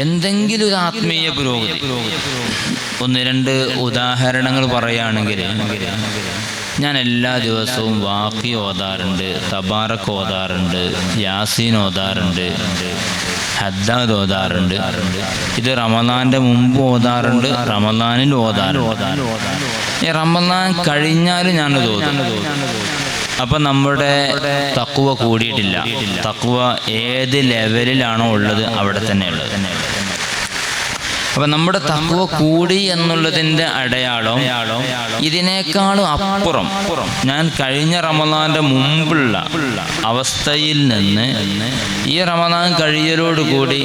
എന്തെങ്കിലും ഒരു ആത്മീയ പുരോഗതി. ഒന്ന് രണ്ട് ഉദാഹരണങ്ങൾ പറയുകയാണെങ്കിൽ, ഞാൻ എല്ലാ ദിവസവും വാഖി ഓതാറുണ്ട്, തബാറക്ക് ഓതാറുണ്ട്, യാസീൻ ഓതാറുണ്ട്, ഹദ്ദാദ് ഓതാറുണ്ട്. ഇത് റമദാൻ്റെ മുമ്പ് ഓതാറുണ്ട്, റമദാനിൽ ഓതാറുണ്ട്. ഈ റമദാൻ കഴിഞ്ഞാലും ഞാനത് ഓതും. അപ്പം നമ്മുടെ തഖ്വ കൂടിയിട്ടില്ല. തഖ്വ ഏത് ലെവലിലാണോ ഉള്ളത് അവിടെ തന്നെ ഉള്ളത്. അപ്പം നമ്മുടെ തഖ്വ കൂടി എന്നുള്ളതിൻ്റെ അടയാളം ഇതിനേക്കാളും അപ്പുറം ഞാൻ കഴിഞ്ഞ റമദാൻ്റെ മുമ്പുള്ള അവസ്ഥയിൽ നിന്ന് ഈ റമദാൻ കഴിയലോടുകൂടി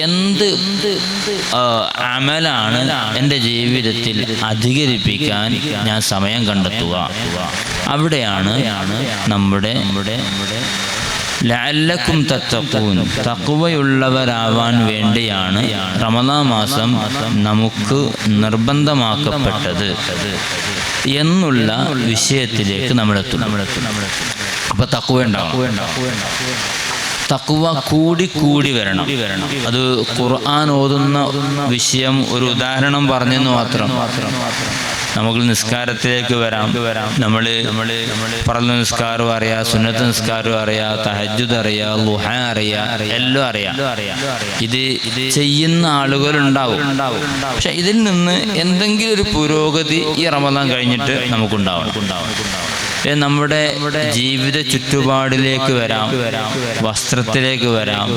എന്ത് അമലാണ് എൻ്റെ ജീവിതത്തിൽ അധികരിപ്പിക്കാൻ ഞാൻ സമയം കണ്ടെത്തുക. അവിടെയാണ് നമ്മുടെ ലഅല്ലക്കും തത്തഖൂൻ, തഖ്വയുള്ളവരാവാൻ വേണ്ടിയാണ് റമദാൻ മാസം നമുക്ക് നിർബന്ധമാക്കപ്പെട്ടത് എന്നുള്ള വിഷയത്തിലേക്ക് നമ്മളെത്തും. അപ്പോൾ തഖ്വ ഉണ്ടാവണം. തഖ്വ കൂടി വരണം. അത് ഖുർആൻ ഓതുന്ന വിഷയം ഒരു ഉദാഹരണം പറഞ്ഞെന്ന് മാത്രം. നമുക്ക് നിസ്കാരത്തിലേക്ക് വരാം. നമ്മൾ ഫർള് നിസ്കാരം അറിയാം, സുന്നത്ത് നിസ്കാരം അറിയാം, തഹജ്ജുദ് അറിയാം, ളുഹ അറിയാം, എല്ലാം അറിയാം. ഇത് ചെയ്യുന്ന ആളുകളുണ്ടാവും. പക്ഷെ ഇതിൽ നിന്ന് എന്തെങ്കിലും ഒരു പുരോഗതി ഈ റമദാൻ കഴിഞ്ഞിട്ട് നമുക്കുണ്ടാവണം. നമ്മുടെ ജീവിത ചുറ്റുപാടിലേക്ക് വരാം, വസ്ത്രത്തിലേക്ക് വരാം,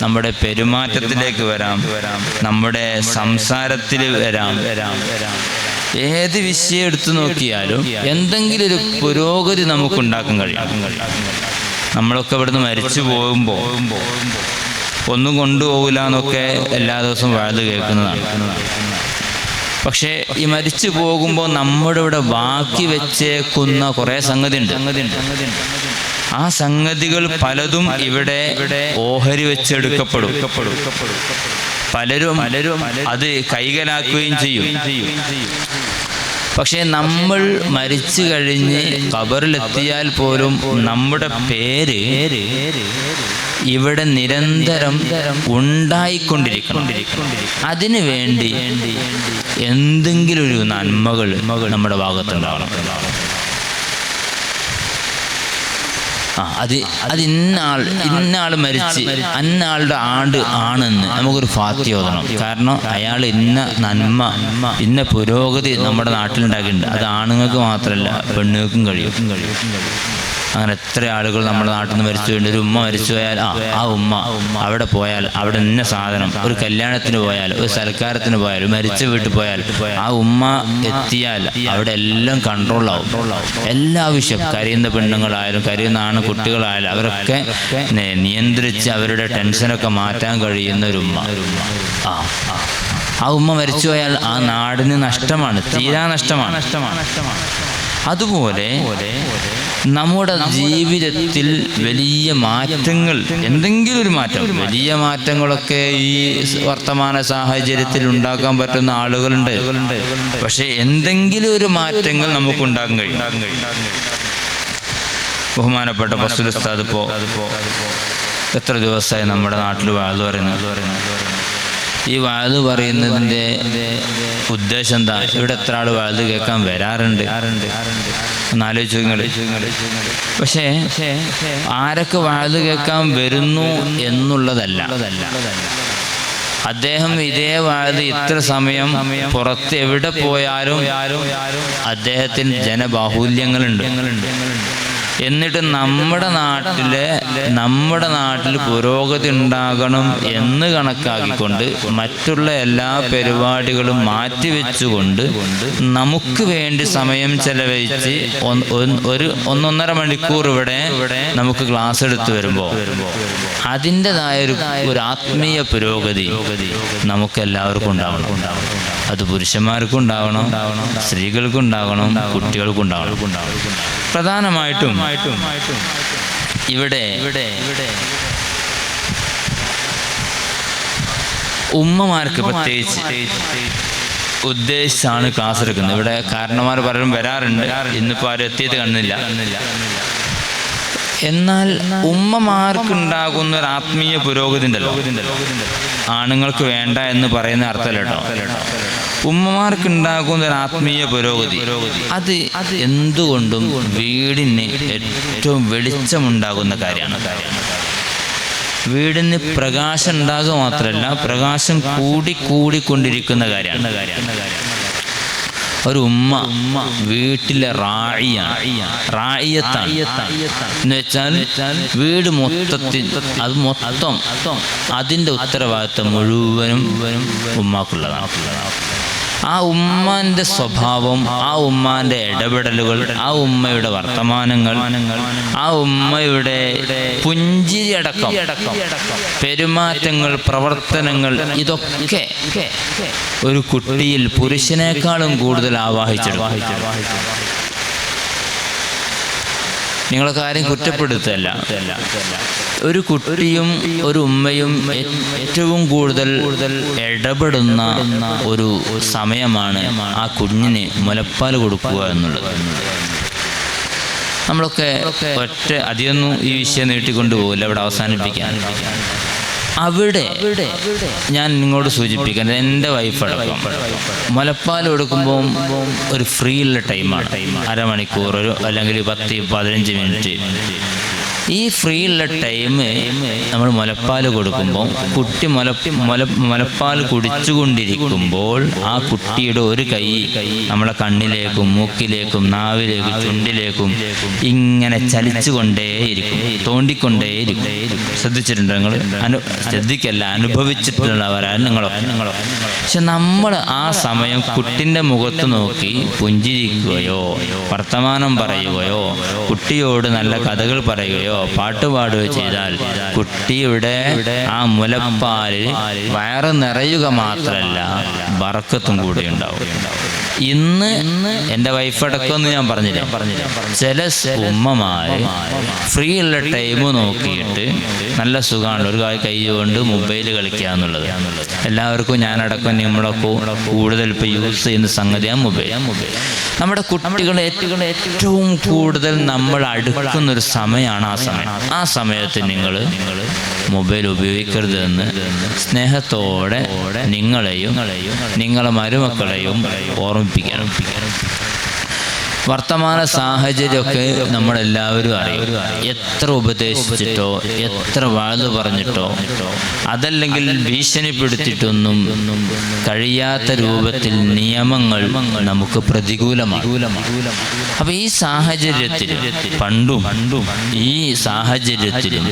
നമ്മുടെ പെരുമാറ്റത്തിലേക്ക് വരാം, നമ്മുടെ സംസാരത്തിൽ വരാം. ഏത് വിഷയം എടുത്തു നോക്കിയാലും എന്തെങ്കിലും ഒരു പുരോഗതി നമുക്കുണ്ടാക്കാൻ കഴിയും. നമ്മളൊക്കെ ഇവിടുന്ന് മരിച്ചു പോകുമ്പോൾ ഒന്നും കൊണ്ടുപോകില്ല എന്നൊക്കെ എല്ലാ ദിവസവും വഅദ് കേൾക്കുന്നതാണ്. പക്ഷേ ഈ മരിച്ചു പോകുമ്പോൾ നമ്മുടെ ഇവിടെ ബാക്കി വെച്ചേക്കുന്ന കുറേ സംഗതി ഉണ്ട്. ആ സംഗതികൾ പലതും ഇവിടെ ഓഹരി വെച്ചെടുക്കപ്പെടും. പലരും അത് കൈകലാക്കുകയും ചെയ്യും. പക്ഷേ നമ്മൾ മരിച്ചു കഴിഞ്ഞ് ഖബറിലെത്തിയാൽ പോലും നമ്മുടെ പേര് ഇവിടെ നിരന്തരം ഉണ്ടായിക്കൊണ്ടിരിക്കണം. അതിനു വേണ്ടി എന്തെങ്കിലും ഒരു നന്മകൾ നമ്മുടെ ഭാഗത്തുണ്ടാവണം. അത് ഇന്നാൾ മരിച്ച് അന്നാളുടെ ആണ്ട് ആണെന്ന് നമുക്കൊരു ഫാത്തിഹ ഓതണം. കാരണം അയാൾ ഇന്ന നന്മ, ഇന്ന പുരോഗതി നമ്മുടെ നാട്ടിലുണ്ടാക്കിയിട്ടുണ്ട്. അത് ആണുങ്ങൾക്ക് മാത്രമല്ല, പെണ്ണുങ്ങൾക്കും കഴിയും. അങ്ങനെ എത്ര ആളുകൾ നമ്മുടെ നാട്ടിൽ നിന്ന് മരിച്ചു പോയിട്ടുണ്ട്. ഒരു ഉമ്മ മരിച്ചു പോയാൽ ആ ഉമ്മ അവിടെ പോയാൽ അവിടെ ഇന്ന സാധനം, ഒരു കല്യാണത്തിന് പോയാൽ, ഒരു സൽക്കാരത്തിന് പോയാൽ, മരിച്ച വീട്ടിൽ പോയാൽ ആ ഉമ്മ എത്തിയാൽ അവിടെ എല്ലാം കൺട്രോളാവും. എല്ലാ വിഷയം, കരയുന്ന പെണ്ണുങ്ങളായാലും കരയുന്ന കുട്ടികളായാലും അവരൊക്കെ നിയന്ത്രിച്ച് അവരുടെ ടെൻഷനൊക്കെ മാറ്റാൻ കഴിയുന്ന ഒരു ഉമ്മ. ആ ഉമ്മ മരിച്ചു പോയാൽ ആ നാടിന് നഷ്ടമാണ്, തീരാ നഷ്ടമാണ്. അതുപോലെ നമ്മുടെ ജീവിതത്തിൽ വലിയ മാറ്റങ്ങൾ, എന്തെങ്കിലും ഒരു മാറ്റം, വലിയ മാറ്റങ്ങളൊക്കെ ഈ വർത്തമാന സാഹചര്യത്തിൽ ഉണ്ടാക്കാൻ പറ്റുന്ന ആളുകളുണ്ട്. പക്ഷെ എന്തെങ്കിലും ഒരു മാറ്റങ്ങൾ നമുക്ക് ഉണ്ടാക്കാൻ കഴിയും. ബഹുമാനപ്പെട്ട ഫസ്ലുൽ ഉസ്താദ് ഇപ്പോൾ എത്ര ദിവസമായി നമ്മുടെ നാട്ടിൽ വഅദ് പറയുന്നത്. ഈ വഅദ് പറയുന്നതിൻ്റെ ഉദ്ദേശം എന്താ? ഇവിടെ എത്ര ആൾ വഅദ് കേൾക്കാൻ വരാറുണ്ട് എന്നാലോചിച്ചു നിങ്ങൾ. പക്ഷേ ആരൊക്കെ വഅദ് കേൾക്കാൻ വരുന്നു എന്നുള്ളതല്ല. അദ്ദേഹം ഇതേ വഅദ് ഇത്ര സമയം പുറത്ത് എവിടെ പോയാലും അദ്ദേഹത്തിന് ജനബാഹുല്യങ്ങളുണ്ട്. എന്നിട്ട് നമ്മുടെ നാട്ടിൽ പുരോഗതി ഉണ്ടാകണം എന്ന് കണക്കാക്കിക്കൊണ്ട് മറ്റുള്ള എല്ലാ പരിപാടികളും മാറ്റിവെച്ചുകൊണ്ട് നമുക്ക് വേണ്ടി സമയം ചെലവഴിച്ച് ഒരു 1.5 മണിക്കൂർ ഇവിടെ നമുക്ക് ക്ലാസ് എടുത്ത് വരുമ്പോൾ അതിൻ്റെതായ ഒരു ആത്മീയ പുരോഗതി നമുക്ക് എല്ലാവർക്കും ഉണ്ടാവണം. അത് പുരുഷന്മാർക്കും ഉണ്ടാവണം, സ്ത്രീകൾക്കും ഉണ്ടാകണം, കുട്ടികൾക്കും ഉണ്ടാവണം. പ്രധാനമായിട്ടും ഇവിടെ ഉമ്മമാർക്ക് പ്രത്യേകിച്ച് ഉദ്ദേശിച്ചാണ് ക്ലാസ് എടുക്കുന്നത്. ഇവിടെ കാരണന്മാർ പലരും വരാറുണ്ട്, ഇന്നിപ്പോൾ ആരും എത്തിയത് കാണുന്നില്ല. എന്നാൽ ഉമ്മമാർക്കുണ്ടാകുന്ന ഒരു ആത്മീയ പുരോഗതി ഉണ്ടല്ലോ, ആണുങ്ങൾക്ക് വേണ്ട എന്ന് പറയുന്ന അർത്ഥമല്ല കേട്ടോ. ഉമ്മമാർക്കുണ്ടാകുന്ന ഒരു ആത്മീയ പുരോഗതി അത് എന്തുകൊണ്ടും വീടിന് ഏറ്റവും വെളിച്ചമുണ്ടാകുന്ന കാര്യമാണ്. വീടിന് പ്രകാശം ഉണ്ടാകുക മാത്രമല്ല, പ്രകാശം കൂടിക്കൊണ്ടിരിക്കുന്ന കാര്യമാണ്. ഒരു ഉമ്മ വീട്ടിലെ റായിയത്താണ് എന്ന് വെച്ചാൽ വീട് മൊത്തത്തിൽ മൊത്തം അതിൻ്റെ ഉത്തരവാദിത്വം മുഴുവനും ഉമ്മാക്കുള്ളതാണ്. ആ ഉമ്മാൻ്റെ സ്വഭാവം, ആ ഉമ്മാൻ്റെ ഇടപെടലുകൾ, ആ ഉമ്മയുടെ വർത്തമാനങ്ങൾ, ആ ഉമ്മയുടെ പുഞ്ചിരി അടക്കം പെരുമാറ്റങ്ങൾ, പ്രവർത്തനങ്ങൾ, ഇതൊക്കെ ഒരു കുട്ടിയിൽ പുരുഷനേക്കാളും കൂടുതൽ ആവാഹിച്ചെടുക്കും. നിങ്ങളൊക്കെ ആരും കുറ്റപ്പെടുത്തല്ല. ഒരു കുട്ടിയും ഒരു ഉമ്മയും ഏറ്റവും കൂടുതൽ ഇടപെടുന്ന ഒരു സമയമാണ് ആ കുഞ്ഞിന് മുലപ്പാൽ കൊടുക്കുക എന്നുള്ളത്. നമ്മളൊക്കെ അധികമൊന്നും ഈ വിഷയം നീട്ടിക്കൊണ്ടുപോകില്ല, ഇവിടെ അവസാനിപ്പിക്കാൻ. അവിടെ ഞാൻ നിങ്ങളോട് സൂചിപ്പിക്കാൻ, എൻ്റെ വൈഫടക്കം മുലപ്പാൽ കൊടുക്കുമ്പോൾ ഒരു ഫ്രീ ഉള്ള ടൈമാണ്, അരമണിക്കൂർ അല്ലെങ്കിൽ 10-15 മിനിറ്റ്. ഈ ഫ്രീ ഉള്ള ടൈം നമ്മൾ മുലപ്പാൽ കൊടുക്കുമ്പോൾ കുട്ടി മുലപ്പാൽ കുടിച്ചുകൊണ്ടിരിക്കുമ്പോൾ ആ കുട്ടിയുടെ ഒരു കൈ നമ്മളെ കണ്ണിലേക്കും മൂക്കിലേക്കും നാവിലേക്കും ചുണ്ടിലേക്കും ഇങ്ങനെ ചലിച്ചുകൊണ്ടേയിരിക്കും, തോണ്ടിക്കൊണ്ടേയിരിക്കും. ശ്രദ്ധിച്ചിട്ടുണ്ടോ നിങ്ങൾ? ശ്രദ്ധിക്കല്ല, അനുഭവിച്ചിട്ടുള്ളവരാണ് നിങ്ങളൊക്കെ. പക്ഷെ നമ്മൾ ആ സമയം കുട്ടിൻ്റെ മുഖത്ത് നോക്കി പുഞ്ചിരിക്കുകയോ വർത്തമാനം പറയുകയോ കുട്ടിയോട് നല്ല കഥകൾ പറയുകയോ പാട്ട് പാടുകയോ ചെയ്താൽ കുട്ടിയുടെ ആ മുലപ്പാലിൽ വയറ് നിറയുക മാത്രമല്ല ബർക്കത്തും കൂടെ ഉണ്ടാവും. ഇന്ന് എൻ്റെ വൈഫടക്കമെന്ന് ഞാൻ പറഞ്ഞില്ല, ചില ഉമ്മമാര് ഫ്രീ ഉള്ള ടൈം നോക്കിയിട്ട് നല്ല സുഖമാണ് ഒരു കൈ കൊണ്ട് മൊബൈൽ കളിക്കുക എന്നുള്ളത്. എല്ലാവർക്കും ഞാനടക്കം നമ്മളൊക്കെ കൂടുതൽ ഇപ്പോൾ യൂസ് ചെയ്യുന്ന സംഗതിയാണ് മൊബൈൽ. നമ്മുടെ കുട്ടികളെ ഏറ്റവും കൂടുതൽ നമ്മൾ അടുക്കുന്നൊരു സമയമാണ് ആ സമയം. ആ സമയത്ത് നിങ്ങൾ മൊബൈൽ ഉപയോഗിക്കരുത് എന്ന് സ്നേഹത്തോടെ നിങ്ങളെയും നിങ്ങളെ മരുമക്കളെയും ഓർമ്മിപ്പിക്കണം. വർത്തമാന സാഹചര്യമൊക്കെ നമ്മളെല്ലാവരും അറിയും. എത്ര ഉപദേശിച്ചിട്ടോ എത്ര വാഴ്ന്നു പറഞ്ഞിട്ടോ അതല്ലെങ്കിൽ ഭീഷണിപ്പെടുത്തിയിട്ടൊന്നും കഴിയാത്ത രൂപത്തിൽ നിയമങ്ങൾ നമുക്ക് പ്രതികൂലമാണ്. അപ്പൊ ഈ സാഹചര്യത്തിൽ പണ്ടും ഈ സാഹചര്യത്തിലും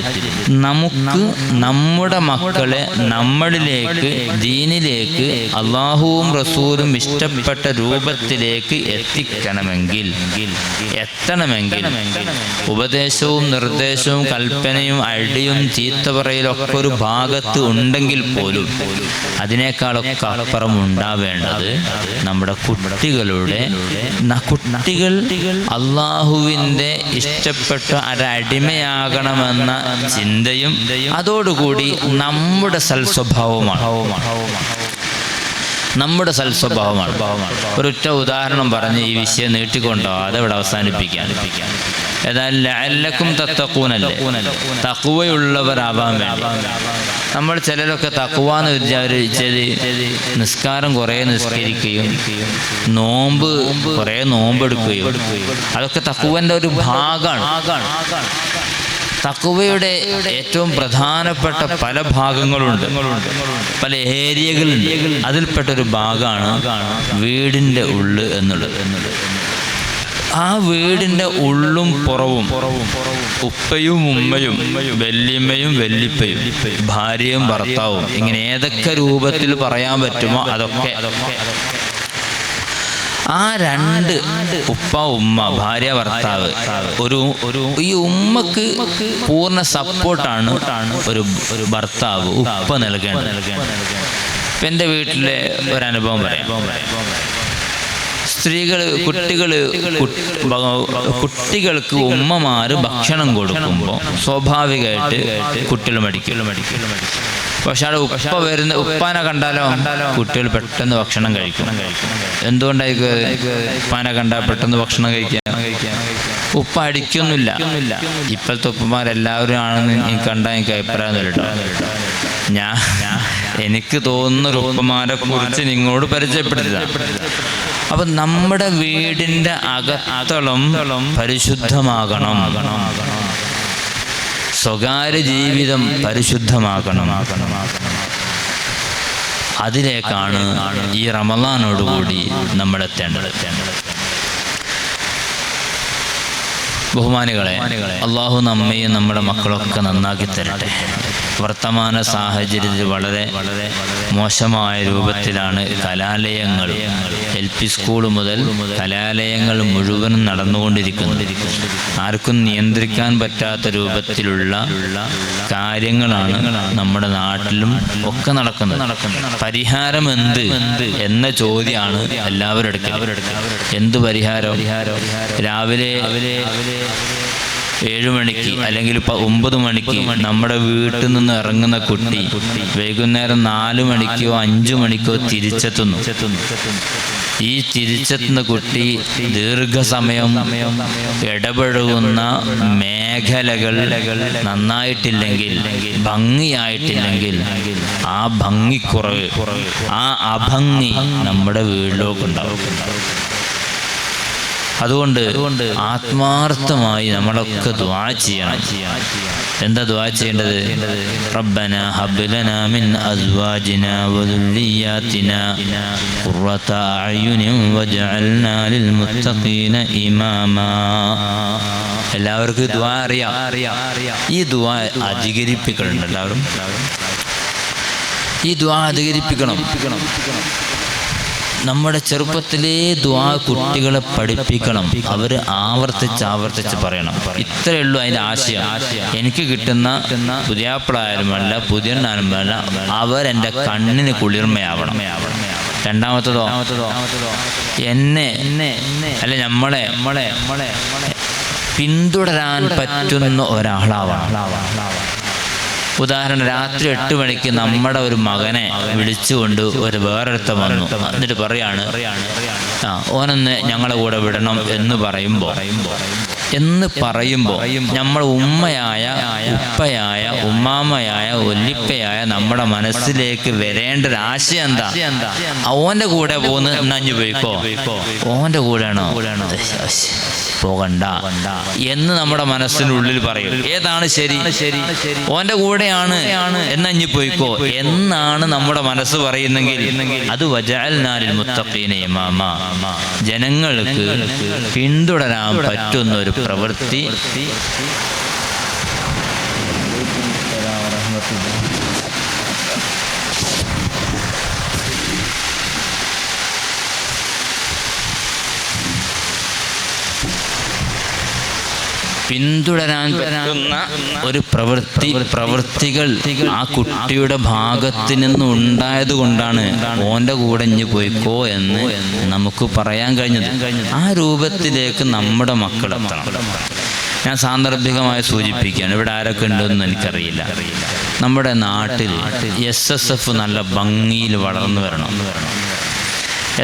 നമുക്ക് നമ്മുടെ മക്കളെ നമ്മളിലേക്ക് ദീനിലേക്ക് അള്ളാഹുവും റസൂലും ഇഷ്ടപ്പെട്ട രൂപത്തിലേക്ക് എത്തണമെങ്കിൽ ഉപദേശവും നിർദ്ദേശവും കൽപ്പനയും അടിയും ചീത്ത പറയലൊക്കെ ഒരു ഭാഗത്ത് ഉണ്ടെങ്കിൽ പോലും അതിനേക്കാളൊക്കെ അപ്പുറം ഉണ്ടാവേണ്ടത് നമ്മുടെ കുട്ടികൾ അള്ളാഹുവിൻ്റെ ഇഷ്ടപ്പെട്ട ഒരടിമയാകണമെന്ന ചിന്തയും അതോടുകൂടി നമ്മുടെ സൽസ്വഭാവമാണ്. ഒരൊറ്റ ഉദാഹരണം പറഞ്ഞ് ഈ വിഷയം നീട്ടിക്കൊണ്ടോ അതവിടെ അവസാനിപ്പിക്കാൻ. ഏതായാലും ലഅല്ലക്കും തത്തഖൂനല്ലേ, തഖ്വയുള്ളവരാവാൻ വേണ്ടി. നമ്മൾ ചിലരൊക്കെ തഖ്വാന്ന് വിചാരിച്ചത് നിസ്കാരം കുറേ നിസ്കരിക്കുകയും കുറേ നോമ്പെടുക്കുകയും അതൊക്കെ തഖ്വൻ്റെ ഒരു ഭാഗമാണ്. തഖ്വയുടെ ഏറ്റവും പ്രധാനപ്പെട്ട പല ഭാഗങ്ങളുണ്ട്, പല ഏരിയകളുണ്ട്. അതിൽപ്പെട്ടൊരു ഭാഗമാണ് വീടിൻ്റെ ഉള്ള് എന്നുള്ളത്. ആ വീടിൻ്റെ ഉള്ളും പുറവും ഉപ്പയും ഉമ്മയും വല്യമ്മയും വല്യപ്പയും ഭാര്യയും ഭർത്താവും ഇങ്ങനെ ഏതൊക്കെ രൂപത്തിൽ പറയാൻ പറ്റുമോ അതൊക്കെ ആ രണ്ട് ഉപ്പ ഉമ്മ ഭാര്യ ഭർത്താവ് ഈ ഉമ്മക്ക് പൂർണ്ണ സപ്പോർട്ടാണ് ഒരു ഭർത്താവ് ഉപ്പ നൽകേണ്ടത്. ഇപ്പം എൻ്റെ വീട്ടിലെ ഒരനുഭവം പറയാം. കുട്ടികൾക്ക് ഉമ്മമാര് ഭക്ഷണം കൊടുക്കുമ്പോൾ സ്വാഭാവികമായിട്ട് കുട്ടികൾ മടിക്കും. പക്ഷെ അവിടെ ഉപ്പാനെ കണ്ടാലോ കുട്ടികൾ പെട്ടെന്ന് ഭക്ഷണം കഴിക്കും. എന്തുകൊണ്ടായിരിക്കും ഉപ്പാനെ കണ്ടാൽ പെട്ടെന്ന് ഭക്ഷണം കഴിക്കാൻ? ഉപ്പ അടിക്കൊന്നുമില്ല. ഇപ്പോഴത്തെ ഉപ്പമാരെല്ലാവരും ആണെന്ന് എനിക്ക് കണ്ടാൽ എനിക്ക് അഭിപ്രായം കേട്ടോ. എനിക്ക് തോന്നുന്ന ഒരു ഉപ്പമാരെ കുറിച്ച് നിങ്ങളോട് പരിചയപ്പെടുത്തുക. അപ്പൊ നമ്മുടെ വീടിന്റെ അകത്തളം പരിശുദ്ധമാകണം, സ്വകാര്യ ജീവിതം പരിശുദ്ധമാകണം. അതിലേക്കാണ് ഈ റമളാനോടുകൂടി നമ്മൾ എത്തേണ്ടത്. ബഹുമാനികളെ, അള്ളാഹു നമ്മയും നമ്മുടെ മക്കളൊക്കെ നന്നാക്കി തരട്ടെ. വർത്തമാന സാഹചര്യത്തിൽ വളരെ മോശമായ രൂപത്തിലാണ് കലാലയങ്ങൾ, LP സ്കൂൾ മുതൽ കലാലയങ്ങൾ മുഴുവനും നടന്നുകൊണ്ടിരിക്കുന്നത്. ആർക്കും നിയന്ത്രിക്കാൻ പറ്റാത്ത രൂപത്തിലുള്ള കാര്യങ്ങളാണ് നമ്മുടെ നാട്ടിലും ഒക്കെ നടക്കുന്നത്. പരിഹാരം എന്ത് എന്ന ചോദ്യമാണ് എല്ലാവരും എടുക്കുന്നത്. എന്ത് പരിഹാരം? രാവിലെ 7 മണിക്ക് അല്ലെങ്കിൽ 9 മണിക്ക് നമ്മുടെ വീട്ടിൽ നിന്ന് ഇറങ്ങുന്ന കുട്ടി വൈകുന്നേരം 4 മണിക്കോ 5 മണിക്കോ തിരിച്ചെത്തുന്നു. ഈ തിരിച്ചെത്തുന്ന കുട്ടി ദീർഘസമയം ഇടപഴകുന്ന മേഖലകൾ നന്നായിട്ടില്ലെങ്കിൽ, ഭംഗിയായിട്ടില്ലെങ്കിൽ, ആ ഭംഗിക്കുറവ്, ആ അഭംഗി നമ്മുടെ വീട്ടിലോട്ടുണ്ടാവും. അതുകൊണ്ട് ആത്മാർത്ഥമായി നമ്മളൊക്കെ ദുആ ചെയ്യണം. എന്താ ദുആ ചെയ്യേണ്ടത്? റബ്ബനാ ഹബ് ലനാ മിൻ അസ്വാജിനാ വദുർരിയ്യാതിനാ ഖുർറത അഅ്യുനിൻ വജ്അൽനാ ലിൽ മുത്തഖീന ഇമാമാ. എല്ലാവർക്കും ദുആ അറിയാം. ഈ ദുആ അധികരിപ്പിക്കണം. എല്ലാവരും ഈ ദുആ അധികരിപ്പിക്കണം. നമ്മുടെ ചെറുപ്പത്തിലേ ദുആ കുട്ടികളെ പഠിപ്പിക്കണം. അവർ ആവർത്തിച്ച് പറയണം. ഇത്രയേ ഉള്ളൂ അതിൻ്റെ ആശയം. എനിക്ക് കിട്ടുന്ന പുതിയാപ്പിളായാലുമല്ല പുതിയണ്ണാലുമല്ല, അവരെൻ്റെ കണ്ണിന് കുളിർമയാവണം. രണ്ടാമത്തതോ, എന്നെ അല്ല നമ്മളെ പിന്തുടരാൻ പറ്റുന്ന ഒരാളാവണം. ഉദാഹരണം, രാത്രി 8 മണിക്ക് നമ്മുടെ ഒരു മകനെ വിളിച്ചുകൊണ്ട് ഒരു വേറൊരുത്തൻ വന്നു. എന്നിട്ട് പറയാണ്, ഓനൊന്ന് ഞങ്ങളെ കൂടെ വിടണം എന്ന് പറയുമ്പോൾ നമ്മൾ ഉമ്മയായ, ഉപ്പയായ, ഉമ്മാമയായ, ഒല്ലിപ്പയായ നമ്മുടെ മനസ്സിലേക്ക് വരേണ്ട ഒരു ആശയം എന്താ? ഓന്റെ കൂടെ പോന്ന് നഞ്ഞു പോയിക്കോ, ഓന്റെ കൂടെയാണോ, പോകണ്ട എന്ന് നമ്മുടെ മനസ്സിനുള്ളിൽ പറയും. ഏതാണ് ശരി? ഓന്റെ കൂടെയാണ് എന്നഞ്ഞു പോയിക്കോ എന്നാണ് നമ്മുടെ മനസ്സ് പറയുന്നെങ്കിൽ അത് വജഅൽനാ ലിൽ മുത്തഖീന ഇമാമാ, ജനങ്ങൾക്ക് പിന്തുടരാൻ പറ്റുന്ന ഒരു പ്രവൃത്തി. പിന്തുടരാൻ പറ്റുന്ന ഒരു പ്രവൃത്തികൾ ആ കുട്ടിയുടെ ഭാഗത്ത് നിന്ന് ഉണ്ടായത് കൊണ്ടാണ് ഓന്റെ കൂടെ ഇഞ്ഞു പോയിക്കോ എന്ന് നമുക്ക് പറയാൻ കഴിഞ്ഞത്. ആ രൂപത്തിലേക്ക് നമ്മുടെ മക്കളെത്തണം. ഞാൻ സാന്ദർഭികമായി സൂചിപ്പിക്കുകയാണ്. ഇവിടെ ആരൊക്കെ ഉണ്ടെന്ന് എനിക്കറിയില്ല. നമ്മുടെ നാട്ടിൽ SSF നല്ല ഭംഗിയിൽ വളർന്നു വരണം.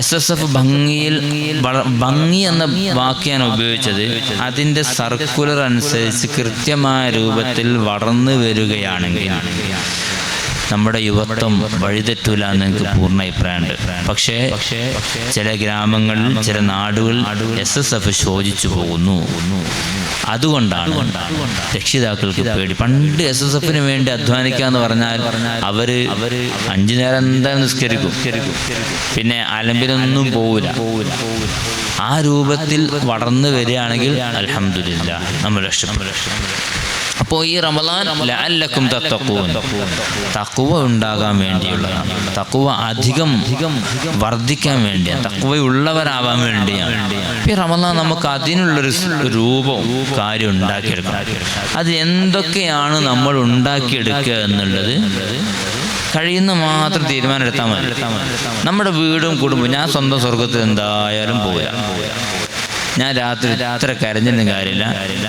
SSF ഭംഗി എന്ന വാക്ക് ഞാൻ ഉപയോഗിച്ചത് അതിൻ്റെ സർക്കുലർ അനുസരിച്ച് കൃത്യമായ രൂപത്തിൽ വളർന്നു വരികയാണെങ്കിൽ നമ്മുടെ യുവത്വം വഴിതെറ്റൂല എന്ന് എനിക്ക് പൂർണ്ണ അഭിപ്രായമുണ്ട്. പക്ഷേ ചില ഗ്രാമങ്ങളിൽ, ചില നാടുകളിൽ SSF ശോചിച്ചു പോകുന്നു. അതുകൊണ്ടാണ് രക്ഷിതാക്കൾക്ക് പേടി. പണ്ട് SSFന് വേണ്ടി അധ്വാനിക്കാന്ന് പറഞ്ഞാൽ അവര് 5 നേരം എന്തായാലും നിസ്കരിക്കും, പിന്നെ അലമ്പിലൊന്നും പോവില്ല. ആ രൂപത്തിൽ വളർന്നു വരികയാണെങ്കിൽ അൽഹംദുലില്ലാഹ് നമ്മൾ രക്ഷപ്പെടും. അപ്പോൾ ഈ റമളാൻ ലഅല്ലക്കും തത്തഖൂൻ, തഖ്വ ഉണ്ടാകാൻ വേണ്ടിയുള്ളതാണ്. തഖ്വ അധികം വർദ്ധിക്കാൻ വേണ്ടിയാണ്, തഖ്വയുള്ളവരാവാൻ വേണ്ടിയാണ്. ഈ റമളാൻ നമുക്ക് അതിനുള്ളൊരു രൂപവും കാര്യം ഉണ്ടാക്കിയെടുക്കണം. അത് എന്തൊക്കെയാണ് നമ്മൾ ഉണ്ടാക്കിയെടുക്കുക എന്നുള്ളത് കഴിയുന്ന മാത്രം തീരുമാനം എടുത്താൽ മതി. നമ്മുടെ വീടും കുടുംബവും, ഞാൻ സ്വന്തം സ്വർഗത്തിൽ എന്തായാലും പോവുക, ഞാൻ രാത്രി ഇത്ര കരഞ്ഞിട്ടും കാര്യമില്ല,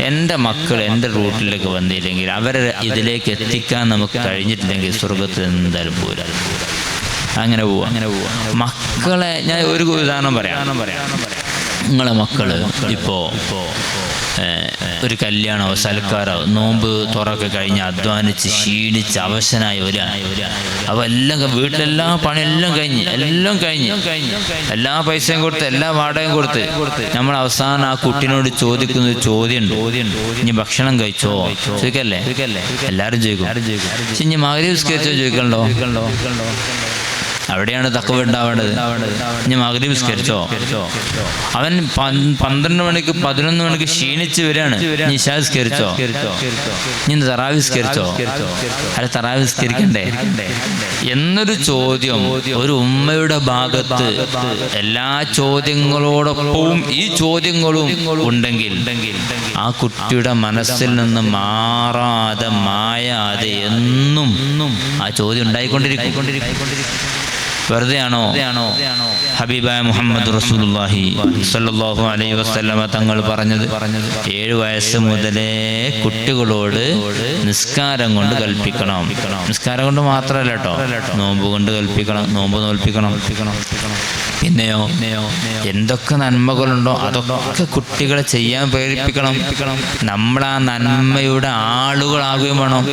എൻ്റെ മക്കൾ എൻ്റെ റൂട്ടിലേക്ക് വന്നില്ലെങ്കിൽ അവരെ ഇതിലേക്ക് എത്തിക്കാൻ നമുക്ക് കഴിഞ്ഞിട്ടില്ലെങ്കിൽ സ്വർഗത്തിൽ എന്തായാലും പോരാ. അങ്ങനെ പോവാ. മക്കളെ ഞാൻ ഒരു ഉദാഹരണം പറയാം. നിങ്ങളെ മക്കള് ഇപ്പോൾ ഒരു കല്യാണമോ സൽക്കാരോ നോമ്പ് തുറക്കെ കഴിഞ്ഞ് അധ്വാനിച്ച് ക്ഷീണിച്ച് അവശനായി വരികയാണ്. അപ്പോൾ എല്ലാം വീട്ടിലെല്ലാ പണിയെല്ലാം കഴിഞ്ഞ് എല്ലാ പൈസയും കൊടുത്ത് എല്ലാ വാടകയും കൊടുത്ത് നമ്മൾ അവസാനം ആ കുട്ടീനോട് ചോദിക്കുന്ന ഒരു ചോദ്യമുണ്ട്, ഇനി ഭക്ഷണം കഴിച്ചോ ചോദിക്കല്ലേ? എല്ലാവരും ചോദിക്കും. പക്ഷെ ഇനി മഗ്‌രിബ് നിസ്കരിച്ചോ ചോദിക്കണ്ടോ? അവിടെയാണ് തഖ്വ ഉണ്ടാവേണ്ടത്. ഇനി മഗ്‌രിബ് നിസ്കരിച്ചോ? അവൻ 12 മണിക്ക് 11 മണിക്ക് ക്ഷീണിച്ച് വരികയാണ്, ഇനി ഇശാ നിസ്കരിച്ചോ? ഇനി തറാവി നിസ്കരിച്ചോ? അല്ല തറാവി നിസ്കരിക്കണ്ടേ എന്നൊരു ചോദ്യം ഒരു ഉമ്മയുടെ ഭാഗത്ത് എല്ലാ ചോദ്യങ്ങളോടൊപ്പവും ഈ ചോദ്യങ്ങളും ഉണ്ടെങ്കിൽ ആ കുട്ടിയുടെ മനസ്സിൽ നിന്ന് മായാതെ എന്നും ആ ചോദ്യം ഉണ്ടായിക്കൊണ്ടിരിക്കും. വെറുതെയാണോ ഹബീബായ മുഹമ്മദ് റസൂലുള്ളാഹി സ്വല്ലല്ലാഹു അലൈഹി വസല്ലമ തങ്ങൾ പറഞ്ഞത്? 7 വയസ്സ് മുതലേ കുട്ടികളോട് നിസ്കാരം കൊണ്ട് കൽപ്പിക്കണം. നിസ്കാരം കൊണ്ട് മാത്രമല്ല കേട്ടോ, നോമ്പ് കൊണ്ട് കൽപ്പിക്കണം, നോമ്പ് നോൽപ്പിക്കണം. പിന്നെയോ എന്തൊക്കെ നന്മകളുണ്ടോ അതൊക്കെ കുട്ടികളെ ചെയ്യാൻ പ്രേരിപ്പിക്കണം. നമ്മൾ ആ നന്മയുടെ ആളുകളാകുകയും വേണം.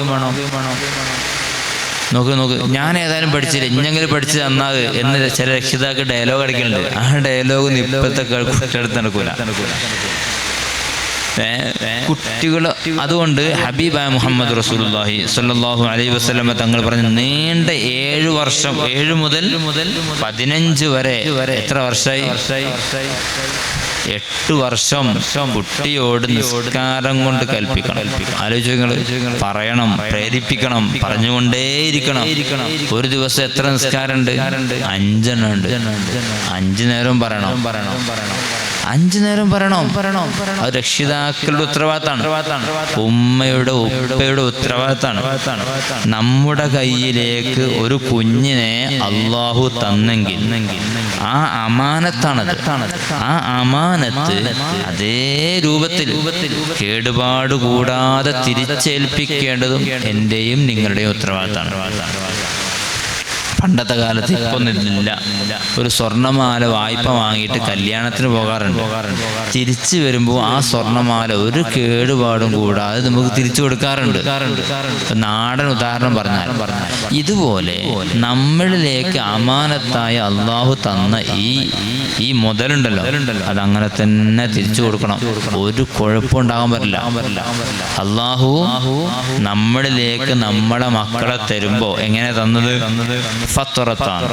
നോക്ക് ഞാൻ ഏതായാലും പഠിച്ചില്ല, ഇഞ്ഞെങ്കിലും പഠിച്ച് തന്നാത് എന്ന് ചില രക്ഷിതാക്കൾ ഡയലോഗ് അടിക്കുന്നുണ്ട്. ആ ഡയലോഗ് ഇപ്പോഴത്തെ കുട്ടിയെടുത്ത് നടക്കൂല. കുട്ടികൾ അതുകൊണ്ട് ഹബീബായ മുഹമ്മദ് റസൂലുള്ളാഹി സ്വല്ലല്ലാഹു അലൈഹി വസല്ലമ തങ്ങൾ പറഞ്ഞ നീണ്ട 7 വർഷം, 7 മുതൽ 15 വരെ എത്ര വർഷമായി? 8 വർഷം കുട്ടിയോട് നിസ്കാരം കൊണ്ട് കൽപ്പിക്കണം. ആലോചിങ്ങൾ പറയണം, പ്രേരിപ്പിക്കണം, പറഞ്ഞുകൊണ്ടേയിരിക്കണം. ഒരു ദിവസം എത്ര നിസ്കാരമുണ്ട്? 5 എണ്ണം ഉണ്ട്. 5 നേരം പറയണം. 5 നേരം പറയണം. അത് രക്ഷിതാക്കളുടെ ഉത്തരവാദിത്തമാണ്, ഉമ്മയുടെ ഉപ്പയുടെ ഉത്തരവാദിത്തമാണ്. നമ്മുടെ കയ്യിലേക്ക് ഒരു കുഞ്ഞിനെ അള്ളാഹു തന്നെങ്കിൽ ആ അമാനത്താണത്. ആ അമാനത്ത് അതേ രൂപത്തിൽ കേടുപാട് കൂടാതെ തിരിച്ചേൽപ്പിക്കേണ്ടതും എൻ്റെയും നിങ്ങളുടെയും ഉത്തരവാദിത്തമാണ്. പണ്ടത്തെ കാലത്ത് ഇപ്പൊന്നില്ല. ഒരു സ്വർണ്ണമാല വായ്പ വാങ്ങിയിട്ട് കല്യാണത്തിന് പോകാറുണ്ട്. തിരിച്ചു വരുമ്പോൾ ആ സ്വർണ്ണമാല ഒരു കേടുപാടും കൂടാതെ നമുക്ക് തിരിച്ചു കൊടുക്കാറുണ്ട്. നാടൻ ഉദാഹരണം പറഞ്ഞാൽ ഇതുപോലെ നമ്മളിലേക്ക് അമാനത്തായ അള്ളാഹു തന്ന ഈ മുതലുണ്ടല്ലോ അതങ്ങനെ തന്നെ തിരിച്ചു കൊടുക്കണം. ഒരു കുഴപ്പമുണ്ടാകാൻ പറ്റില്ല. അള്ളാഹു നമ്മളിലേക്ക് നമ്മളെ മക്കളെ തരുമ്പോൾ എങ്ങനെ തന്നത്? ഫത്റത്താണ്.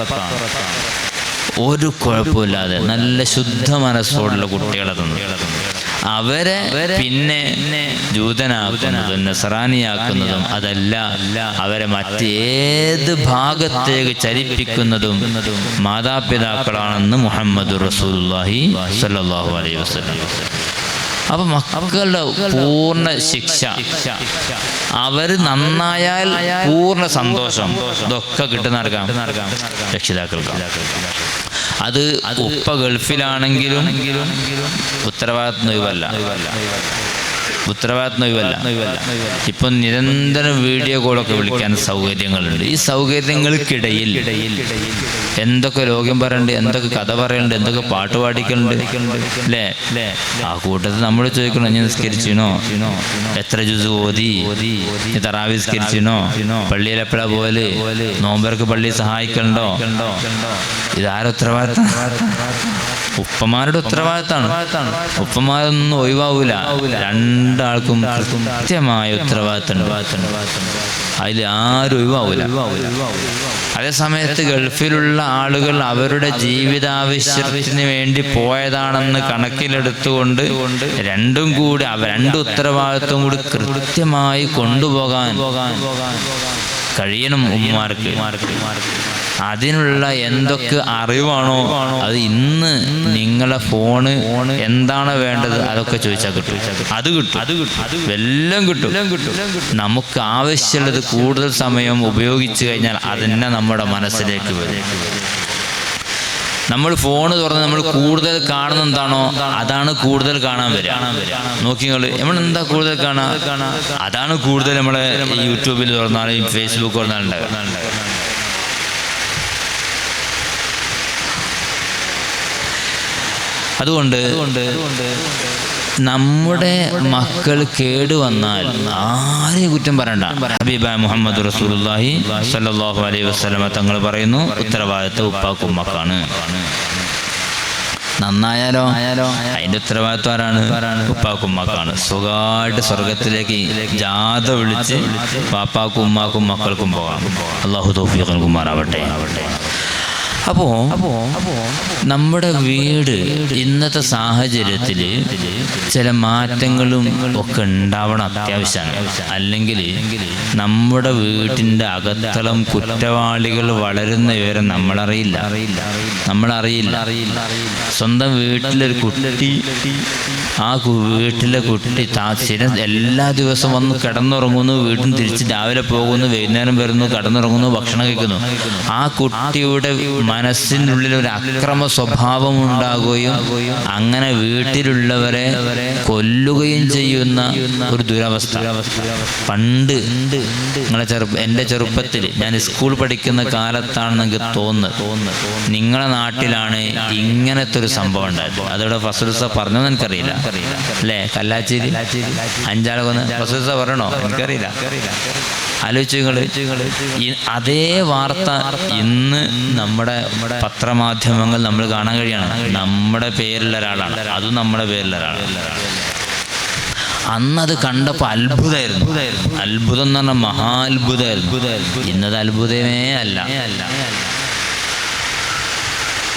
ഒരു കുഴപ്പമില്ലാതെ നല്ല ശുദ്ധ മനസ്സോടുള്ള കുട്ടികളെ തന്നു. അവരെ പിന്നെ ജൂതനാക്കുന്നതും നസ്രാനിയാക്കുന്നതും അതല്ല, അവരെ മറ്റേത് ഭാഗത്തേക്ക് ചലിപ്പിക്കുന്നതും മാതാപിതാക്കളാണെന്ന് മുഹമ്മദ് റസൂലുള്ളാഹി സ്വല്ലല്ലാഹു അലൈഹി വസല്ലം. അപ്പൊ മക്കളുടെ പൂർണ്ണ ശിക്ഷ, അവർ നന്നായാൽ പൂർണ്ണ സന്തോഷം, ഇതൊക്കെ കിട്ടുന്ന രക്ഷിതാക്കൾക്ക്. അത് ഉപ്പ ഗൾഫിലാണെങ്കിലും ഉത്തരവാദിത്വം ഇപ്പം നിരന്തരം വീഡിയോ കോളൊക്കെ വിളിക്കാൻ സൗകര്യങ്ങളുണ്ട്. ഈ സൗകര്യങ്ങൾക്കിടയിൽ എന്തൊക്കെ ലോകം പറയുന്നുണ്ട്, എന്തൊക്കെ കഥ പറയുന്നുണ്ട്, എന്തൊക്കെ പാട്ട് പാടിക്കലുണ്ട് അല്ലേ? ആ കൂട്ടത്തിൽ നമ്മൾ ചോദിക്കണം, ഞാൻ നിസ്കരിച്ചിനോ? എത്ര ജുസ് ഓതി? തറാവി നിസ്കരിച്ചിനോ? പള്ളിയിൽ എപ്പോഴാ പോലെ? നോമ്പർക്ക് പള്ളി സഹായിക്കലുണ്ടോ? ഇതാരുടെ ഉത്തരവാദിത്തം? ഉപ്പമാരുടെ ഉത്തരവാദിത്തമാണ്. ഉപ്പമാരൊന്നും ഒഴിവാവൂല. രണ്ടാൾക്കും കൃത്യമായ ഉത്തരവാദിത്തമുണ്ട്. അതിൽ ആരും ഒഴിവാവൂല. അതേ സമയത്ത് ഗൾഫിലുള്ള ആളുകൾ അവരുടെ ജീവിതാവശ്യത്തിന് വേണ്ടി പോയതാണെന്ന് കണക്കിലെടുത്തുകൊണ്ട് രണ്ടും കൂടി രണ്ട് ഉത്തരവാദിത്വം കൂടി കൃത്യമായി കൊണ്ടുപോകാൻ കഴിയണം ഉമ്മമാർക്ക്. അതിനുള്ള എന്തൊക്കെ അറിവാണോ അത് ഇന്ന് നിങ്ങളെ ഫോണ് എന്താണ് വേണ്ടത് അതൊക്കെ ചോദിച്ചാൽ കിട്ടും. അത് കിട്ടും, എല്ലാം കിട്ടും. നമുക്ക് ആവശ്യമുള്ളത് കൂടുതൽ സമയം ഉപയോഗിച്ചു കഴിഞ്ഞാൽ അതന്നെ നമ്മുടെ മനസ്സിലേക്ക് വരും. നമ്മൾ ഫോണ് തുറന്ന് നമ്മൾ കൂടുതൽ കാണുന്ന എന്താണോ അതാണ് കൂടുതൽ കാണാൻ വരിക. നോക്കിങ്ങൾ നമ്മൾ എന്താ കൂടുതൽ കാണാ, അതാണ് കൂടുതൽ നമ്മളെ യൂട്യൂബിൽ തുറന്നാലും ഫേസ്ബുക്ക് തുറന്നാലും ഉണ്ടാകുക. അതുകൊണ്ട് നമ്മുടെ മക്കൾ കേടുവന്നാൽ ആരെയും കുറ്റം പറയണ്ട. ഹബീബായ മുഹമ്മദ് റസൂലുള്ളാഹി സ്വല്ലല്ലാഹു അലൈഹി വസല്ലമ തങ്ങൾ പറയുന്നു, ഉത്തരവാദിത്വം ഉപ്പാക്കും ഉമ്മക്കാണ്. നന്നായാലോ അതിന്റെ ഉത്തരവാദിത്വം ആരാണ്? ഉപ്പാക്കും ഉമ്മക്കാണ്. സുഖമായിട്ട് സ്വർഗത്തിലേക്ക് ജാഥ വിളിച്ച് പാപ്പാക്കും ഉമ്മാക്കും മക്കൾക്കും പോകാം. അല്ലാഹു തൗഫീഖ് നൽകുമാറാവട്ടെ. അപ്പോൾ നമ്മുടെ വീട് ഇന്നത്തെ സാഹചര്യത്തിൽ ചില മാറ്റങ്ങളും ഒക്കെ ഉണ്ടാവണം, അത്യാവശ്യമാണ്. അല്ലെങ്കിൽ നമ്മുടെ വീട്ടിൻ്റെ അകത്തളം കുറ്റവാളികൾ വളരുന്ന വിവരം നമ്മളറിയില്ല. സ്വന്തം വീട്ടിലൊരു കുട്ടി, ആ വീട്ടിലെ കുട്ടി എല്ലാ ദിവസവും വന്ന് കിടന്നുറങ്ങുന്നു, വീട്ടിൽ തിരിച്ച് രാവിലെ പോകുന്നു, വൈകുന്നേരം വരുന്നു, കിടന്നുറങ്ങുന്നു, ഭക്ഷണം കഴിക്കുന്നു. ആ കുട്ടിയുടെ മനസ്സിനുള്ളിൽ ഒരു അക്രമ സ്വഭാവം ഉണ്ടാകുകയും അങ്ങനെ വീട്ടിലുള്ളവരെ കൊല്ലുകയും ചെയ്യുന്ന ഒരു ദുരവസ്ഥ. പണ്ട് എൻ്റെ ചെറുപ്പത്തിൽ ഞാൻ സ്കൂൾ പഠിക്കുന്ന കാലത്താണ് എനിക്ക് തോന്നുന്നത് നിങ്ങളെ നാട്ടിലാണ് ഇങ്ങനത്തെ ഒരു സംഭവം ഉണ്ടായത്. അതോടെ ഫസലുസ പറഞ്ഞതെന്ന് എനിക്കറിയില്ല അല്ലേ? കല്ലാച്ചേരി അഞ്ചാളെ കൊന്ന് ഫസലുസ പറയണോ? എനിക്കറിയില്ല. ആലോചിച്ചുകൾ. അതേ വാർത്ത ഇന്ന് നമ്മുടെ പത്രമാധ്യമങ്ങൾ നമ്മൾ കാണാൻ കഴിയാണ്. നമ്മുടെ പേരിലുള്ള ഒരാളാണ്, അതും നമ്മുടെ പേരിലുള്ള ഒരാളാണ്. അന്നത് കണ്ടപ്പോൾ അത്ഭുതമായിരുന്നു. അത്ഭുതം എന്ന് പറഞ്ഞാൽ മഹാത്ഭുതമായിരുന്നു. ഇന്നത് അത്ഭുതമേ അല്ല.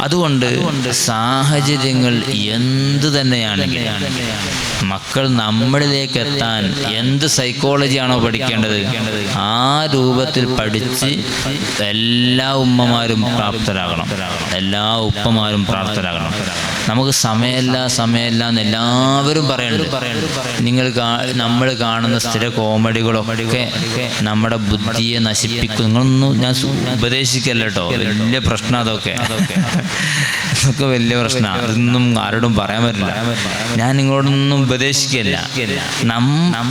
അതുകൊണ്ട് സാഹചര്യങ്ങൾ എന്ത് തന്നെയാണെങ്കിലും മക്കൾ നമ്മളിലേക്ക് എത്താൻ എന്ത് സൈക്കോളജിയാണോ പഠിക്കേണ്ടത് ആ രൂപത്തിൽ പഠിച്ച് എല്ലാ ഉമ്മമാരും പ്രാപ്തരാകണം, എല്ലാ ഉപ്പമാരും പ്രാപ്തരാകണം. നമുക്ക് സമയമില്ല എന്ന് എല്ലാവരും പറയുന്നുണ്ട്. നമ്മൾ കാണുന്ന സ്ഥിര കോമഡികളൊക്കെ നമ്മുടെ ബുദ്ധിയെ നശിപ്പിക്കും. നിങ്ങളൊന്നും ഞാൻ ഉപദേശിക്കല്ല കേട്ടോ, വലിയ പ്രശ്നം അതൊക്കെ വലിയ പ്രശ്നമാണ്. അതൊന്നും ആരോടും പറയാൻ പറ്റില്ല. ഞാൻ നിങ്ങളോടൊന്നും ഉപദേശിക്കല്ല.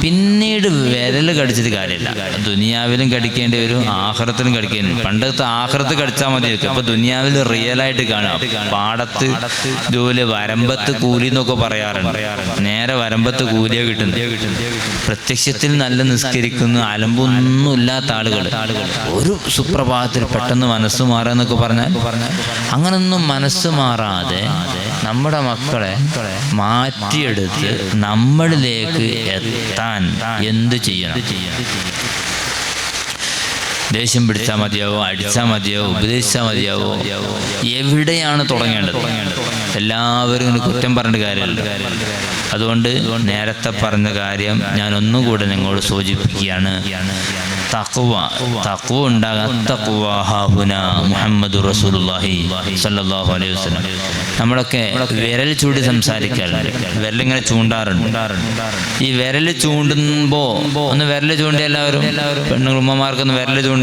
പിന്നീട് വിരൽ കടിച്ചിട്ട് കാര്യമില്ല. ദുനിയാവിലും കടിക്കേണ്ടി വരും, ആഖിറത്തിലും കടിക്കേണ്ടി വരും. പണ്ടത്തെ ആഖിറത്ത് കടിച്ചാൽ മതി. അപ്പൊ ദുനിയാവിൽ റിയലായിട്ട് കാണാം. പാടത്ത് ജോലി, വരമ്പത്ത് കൂലി എന്നൊക്കെ പറയാറുണ്ട്. നേരെ വരമ്പത്ത് കൂലിയെ കിട്ടുന്നു. പ്രത്യക്ഷത്തിൽ നല്ല നിസ്കരിക്കുന്ന അലമ്പൊന്നും ഇല്ലാത്ത ആളുകൾ ഒരു സുപ്രഭാതത്തിൽ പെട്ടെന്ന് മനസ്സ് മാറാന്നൊക്കെ പറഞ്ഞാൽ അങ്ങനൊന്നും മനസ്സ് മാറാതെ നമ്മുടെ മക്കളെ മാറ്റിയെടുത്ത് നമ്മളിലേക്ക് എത്താൻ എന്ത് ചെയ്യണം? ദേഷ്യം പിടിച്ചാൽ മതിയാവോ? അടിച്ചാൽ മതിയാവോ? ഉപദേശിച്ചാൽ മതിയാവോ? എവിടെയാണ് തുടങ്ങേണ്ടത്? എല്ലാവരും ഇങ്ങനെ കുറ്റം പറഞ്ഞ കാര്യമല്ല. അതുകൊണ്ട് നേരത്തെ പറഞ്ഞ കാര്യം ഞാൻ ഒന്നുകൂടെ നിങ്ങളോട് സൂചിപ്പിക്കുകയാണ്. തഖ്വ ഉണ്ടാകാൻ മുഹമ്മദ് റസൂലുള്ളാഹി സ്വല്ലല്ലാഹു അലൈഹി വസല്ലം. നമ്മളൊക്കെ വിരൽ ചൂണ്ടി സംസാരിക്കാറുണ്ട്, വിരലിങ്ങനെ ചൂണ്ടാറുണ്ട്. ഈ വിരൽ ചൂണ്ടുമ്പോ ഒന്ന് വിരൽ ചൂണ്ടി എല്ലാവരും പെണ്ണുങ്ങൾ ഉമ്മമാർക്കൊന്ന് വിരൽ ചൂണ്ട്.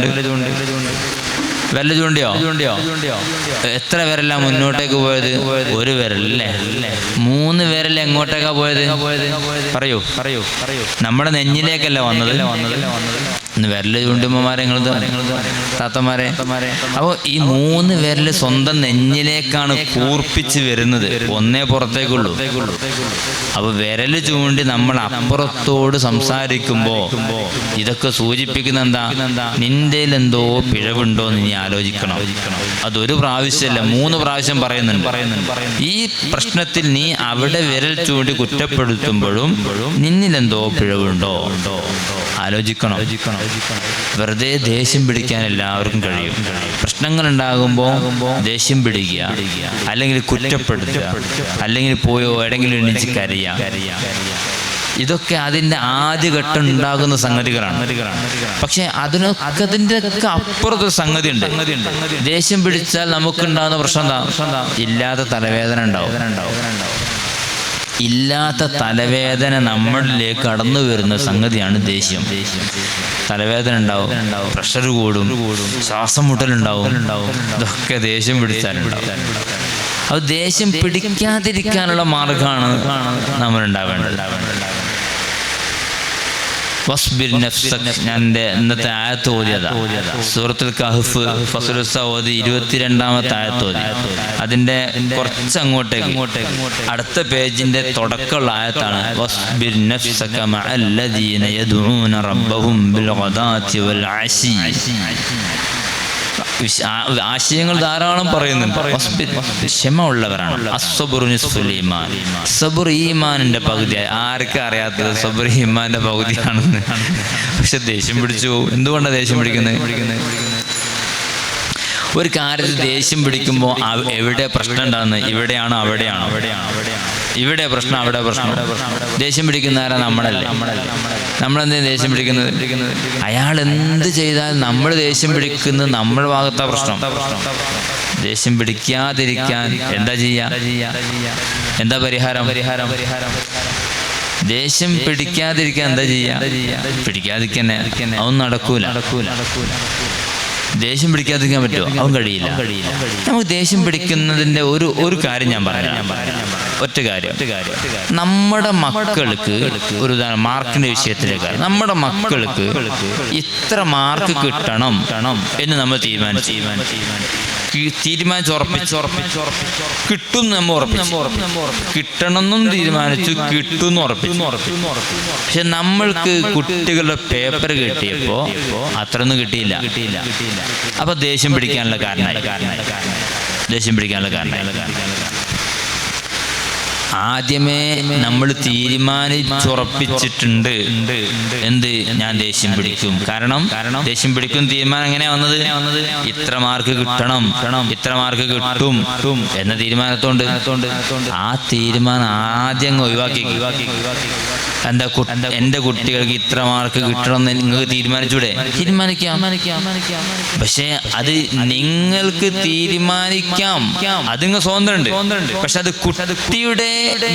വിരൽ ചൂണ്ടിയോ? എത്ര വിരലാ മുന്നോട്ടേക്ക് പോയത്? ഒരു വിരൽ അല്ലേ? 3 വിരൽ എങ്ങോട്ടേക്കാ പോയത്? പറയൂ. നമ്മുടെ നെഞ്ഞിലേക്കല്ല വന്നത്. വിരല് ചൂണ്ടുമ്മമാരെ താത്തമാരെ. അപ്പോൾ ഈ 3 വിരല് സ്വന്തം നെഞ്ഞിലേക്കാണ് കൂർപ്പിച്ച് വരുന്നത്, ഒന്നേ പുറത്തേക്കുള്ളൂ. അപ്പൊ വിരല് ചൂണ്ടി നമ്മൾ അപ്പുറത്തോട് സംസാരിക്കുമ്പോ ഇതൊക്കെ സൂചിപ്പിക്കുന്ന എന്താ? നിന്റെ എന്തോ പിഴവുണ്ടോ എന്ന് നീ ആലോചിക്കണം. അതൊരു പ്രാവശ്യമല്ല, 3 പ്രാവശ്യം പറയുന്നുണ്ട്. ഈ പ്രശ്നത്തിൽ നീ അവിടെ വിരൽ ചൂണ്ടി കുറ്റപ്പെടുത്തുമ്പോഴും നിന്നിലെന്തോ പിഴവുണ്ടോ ആലോചിക്കണം. വെറുതെ ദേഷ്യം പിടിക്കാൻ എല്ലാവർക്കും കഴിയും. പ്രശ്നങ്ങൾ ഉണ്ടാകുമ്പോൾ ദേഷ്യം പിടിക്കുക, അല്ലെങ്കിൽ കുറ്റപ്പെടുത്തുക, അല്ലെങ്കിൽ പോയോ എവിടെയെങ്കിലും എണീച്ച് കരയുക. ഇതൊക്കെ അതിൻ്റെ ആദ്യഘട്ടം ഉണ്ടാകുന്ന സംഗതികളാണ്. പക്ഷെ അതിൻ്റെ ഒക്കെ അപ്പുറത്തൊരു സംഗതി ഉണ്ട്. ദേഷ്യം പിടിച്ചാൽ നമുക്കുണ്ടാകുന്ന പ്രശ്നം എന്താ? ഇല്ലാത്ത തലവേദന ഉണ്ടാവും. ഇല്ലാത്ത തലവേദന നമ്മളിലേക്ക് കടന്നു വരുന്ന സംഗതിയാണ് ദേഷ്യം. തലവേദന ഉണ്ടാവും, പ്രഷർ കൂടും, ശ്വാസം മുട്ടലുണ്ടാവും. ഇതൊക്കെ ദേഷ്യം പിടിച്ചാലുണ്ടാവും. അത് ദേഷ്യം പിടിക്കാതിരിക്കാനുള്ള മാർഗമാണ് നമ്മൾ ഉണ്ടാവേണ്ടത്. വസ്ബിർ നഫ്സക, ഞാൻ ഇന്നത്തെ ആയത്ത് ഓതിയതാ, സൂറത്തുൽ കഹ്ഫ് ഫസ്ലുസ്സ ഓതി 22ാമത്തെ ആയത്ത് ഓതി. അതിൻ്റെ കുറച്ച് അങ്ങോട്ടേക്ക് അടുത്ത പേജിൻ്റെ തുടക്കമുള്ള ആയത്താണ് വസ്ബിർ നഫ്സക മഅല്ലദീന യദ്ഊന റബ്ബഹും ബിൽ ഗദാത്തി വൽ അശി. ആശയങ്ങൾ ധാരാളം പറയുന്നുണ്ട്. ക്ഷമ ഉള്ളവരാണ്. അസ്സബ്റു നിസ്ഫുൽ ഈമാൻ. സബ്ർ ഈമാനിന്റെ പകുതിയായി. ആർക്കും അറിയാത്തത് സബ്ർ ഈമാന്റെ പകുതിയാണെന്ന്. പക്ഷെ ദേഷ്യം പിടിച്ചു പോകും. എന്തുകൊണ്ടാണ് ദേഷ്യം പിടിക്കുന്നത്? ഒരു കാര്യത്തിൽ ദേഷ്യം പിടിക്കുമ്പോൾ എവിടെ പ്രശ്നം ഉണ്ടാകുന്നത്? ഇവിടെയാണോ അവിടെയാണോ? ഇവിടെ പ്രശ്നം, അവിടെ പ്രശ്നം. ദേഷ്യം പിടിക്കുന്ന ആരാ? നമ്മളല്ലേ. നമ്മളെന്താ ദേഷ്യം പിടിക്കുന്നത്? അയാൾ എന്ത് ചെയ്താൽ നമ്മൾ ദേഷ്യം പിടിക്കുന്നത് നമ്മുടെ ഭാഗത്താ പ്രശ്നം. ദേഷ്യം പിടിക്കാതിരിക്കാൻ എന്താ ചെയ്യാ? എന്താ പരിഹാരം? ദേഷ്യം പിടിക്കാതിരിക്കാൻ എന്താ ചെയ്യാ? പിടിക്കാതിരിക്കന്നെ. അതൊന്നും നടക്കൂല. ദേഷ്യം പിടിക്കാതിരിക്കാൻ പറ്റുമോ? അവൻ കഴിയില്ല. നമുക്ക് ദേഷ്യം പിടിക്കുന്നതിൻ്റെ ഒരു കാര്യം ഞാൻ പറയാം. ഒറ്റ കാര്യം. നമ്മുടെ മക്കൾക്ക് ഒരു ഉദാഹരണം, മാർക്കിന്റെ വിഷയത്തിലേക്ക്, നമ്മുടെ മക്കൾക്ക് ഇത്ര മാർക്ക് കിട്ടണം എന്ന് നമ്മൾ തീരുമാനിച്ചുറപ്പിച്ചു. കിട്ടും നമ്മൾ ഉറപ്പിച്ചു. കിട്ടണമെന്നും തീരുമാനിച്ചു, കിട്ടുമെന്ന് ഉറപ്പിച്ചു. പക്ഷെ നമ്മൾക്ക് കുട്ടികളുടെ പേപ്പർ കിട്ടിയപ്പോ അത്രയൊന്നും കിട്ടിയില്ല. അപ്പൊ ദേഷ്യം പിടിക്കാനുള്ള കാരണമായി. ആദ്യമേ നമ്മൾ തീരുമാനിച്ചുറപ്പിച്ചിട്ടുണ്ട് എന്ത്? ഞാൻ ദേഷ്യം പിടിക്കും. കാരണം ദേഷ്യം പിടിക്കും തീരുമാനം എങ്ങനെയാ വന്നത്? ഇത്ര മാർക്ക് കിട്ടണം, ഇത്ര മാർക്ക് കിട്ടും എന്ന തീരുമാനത്തോണ്ട് ആ തീരുമാനം ആദ്യം ഒഴിവാക്കി. എന്താ, എൻ്റെ കുട്ടികൾക്ക് ഇത്ര മാർക്ക് കിട്ടണം എന്ന് നിങ്ങൾക്ക് തീരുമാനിച്ചൂടെ? തീരുമാനിക്കാം. പക്ഷെ അത് നിങ്ങൾക്ക് തീരുമാനിക്കാം, അത് നിങ്ങൾ സ്വതന്ത്രമുണ്ട്. പക്ഷെ അത് കുട്ടിയുടെ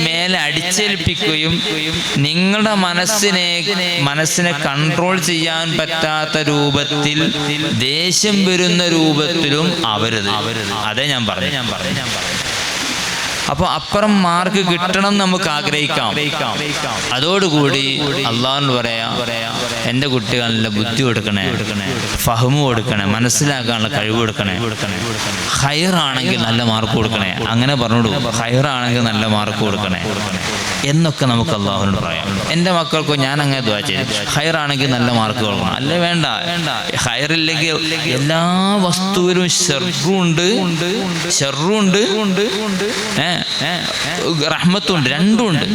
മേലെ അടിച്ചേൽപ്പിക്കുകയും നിങ്ങളുടെ മനസ്സിനെ കൺട്രോൾ ചെയ്യാൻ പറ്റാത്ത രൂപത്തിൽ ദേഷ്യം വരുന്ന രൂപത്തിലും അവരത്. അതേ ഞാൻ പറഞ്ഞു. അപ്പോൾ അപ്പുറം മാർക്ക് കിട്ടണം നമുക്ക് ആഗ്രഹിക്കാം. അതോടുകൂടി അള്ളാഹുവിനോട് പറയാം, എൻ്റെ കുട്ടികളിൽ ബുദ്ധി കൊടുക്കണേ, ഫഹ്മ് കൊടുക്കണേ, മനസ്സിലാക്കാനുള്ള കഴിവ് കൊടുക്കണേ. ഹൈറാണെങ്കിൽ നല്ല മാർക്ക് കൊടുക്കണേ. അങ്ങനെ പറഞ്ഞോളൂ, ഹൈറാണെങ്കിൽ നല്ല മാർക്ക് കൊടുക്കണേ എന്നൊക്കെ നമുക്ക് അള്ളാഹുവിനോട് പറയാം. എൻ്റെ മക്കൾക്കോ ഞാൻ അങ്ങനെ ദുആ ചെയ്തു, ഹൈറാണെങ്കിൽ നല്ല മാർക്ക് കൊടുക്കണം. അല്ലേ വേണ്ട. ഹൈറില്ലെങ്കിൽ എല്ലാ വസ്തുവിലും ഷർറുണ്ട്, റഹ്മത്തുണ്ട്, രണ്ടുമുണ്ട്.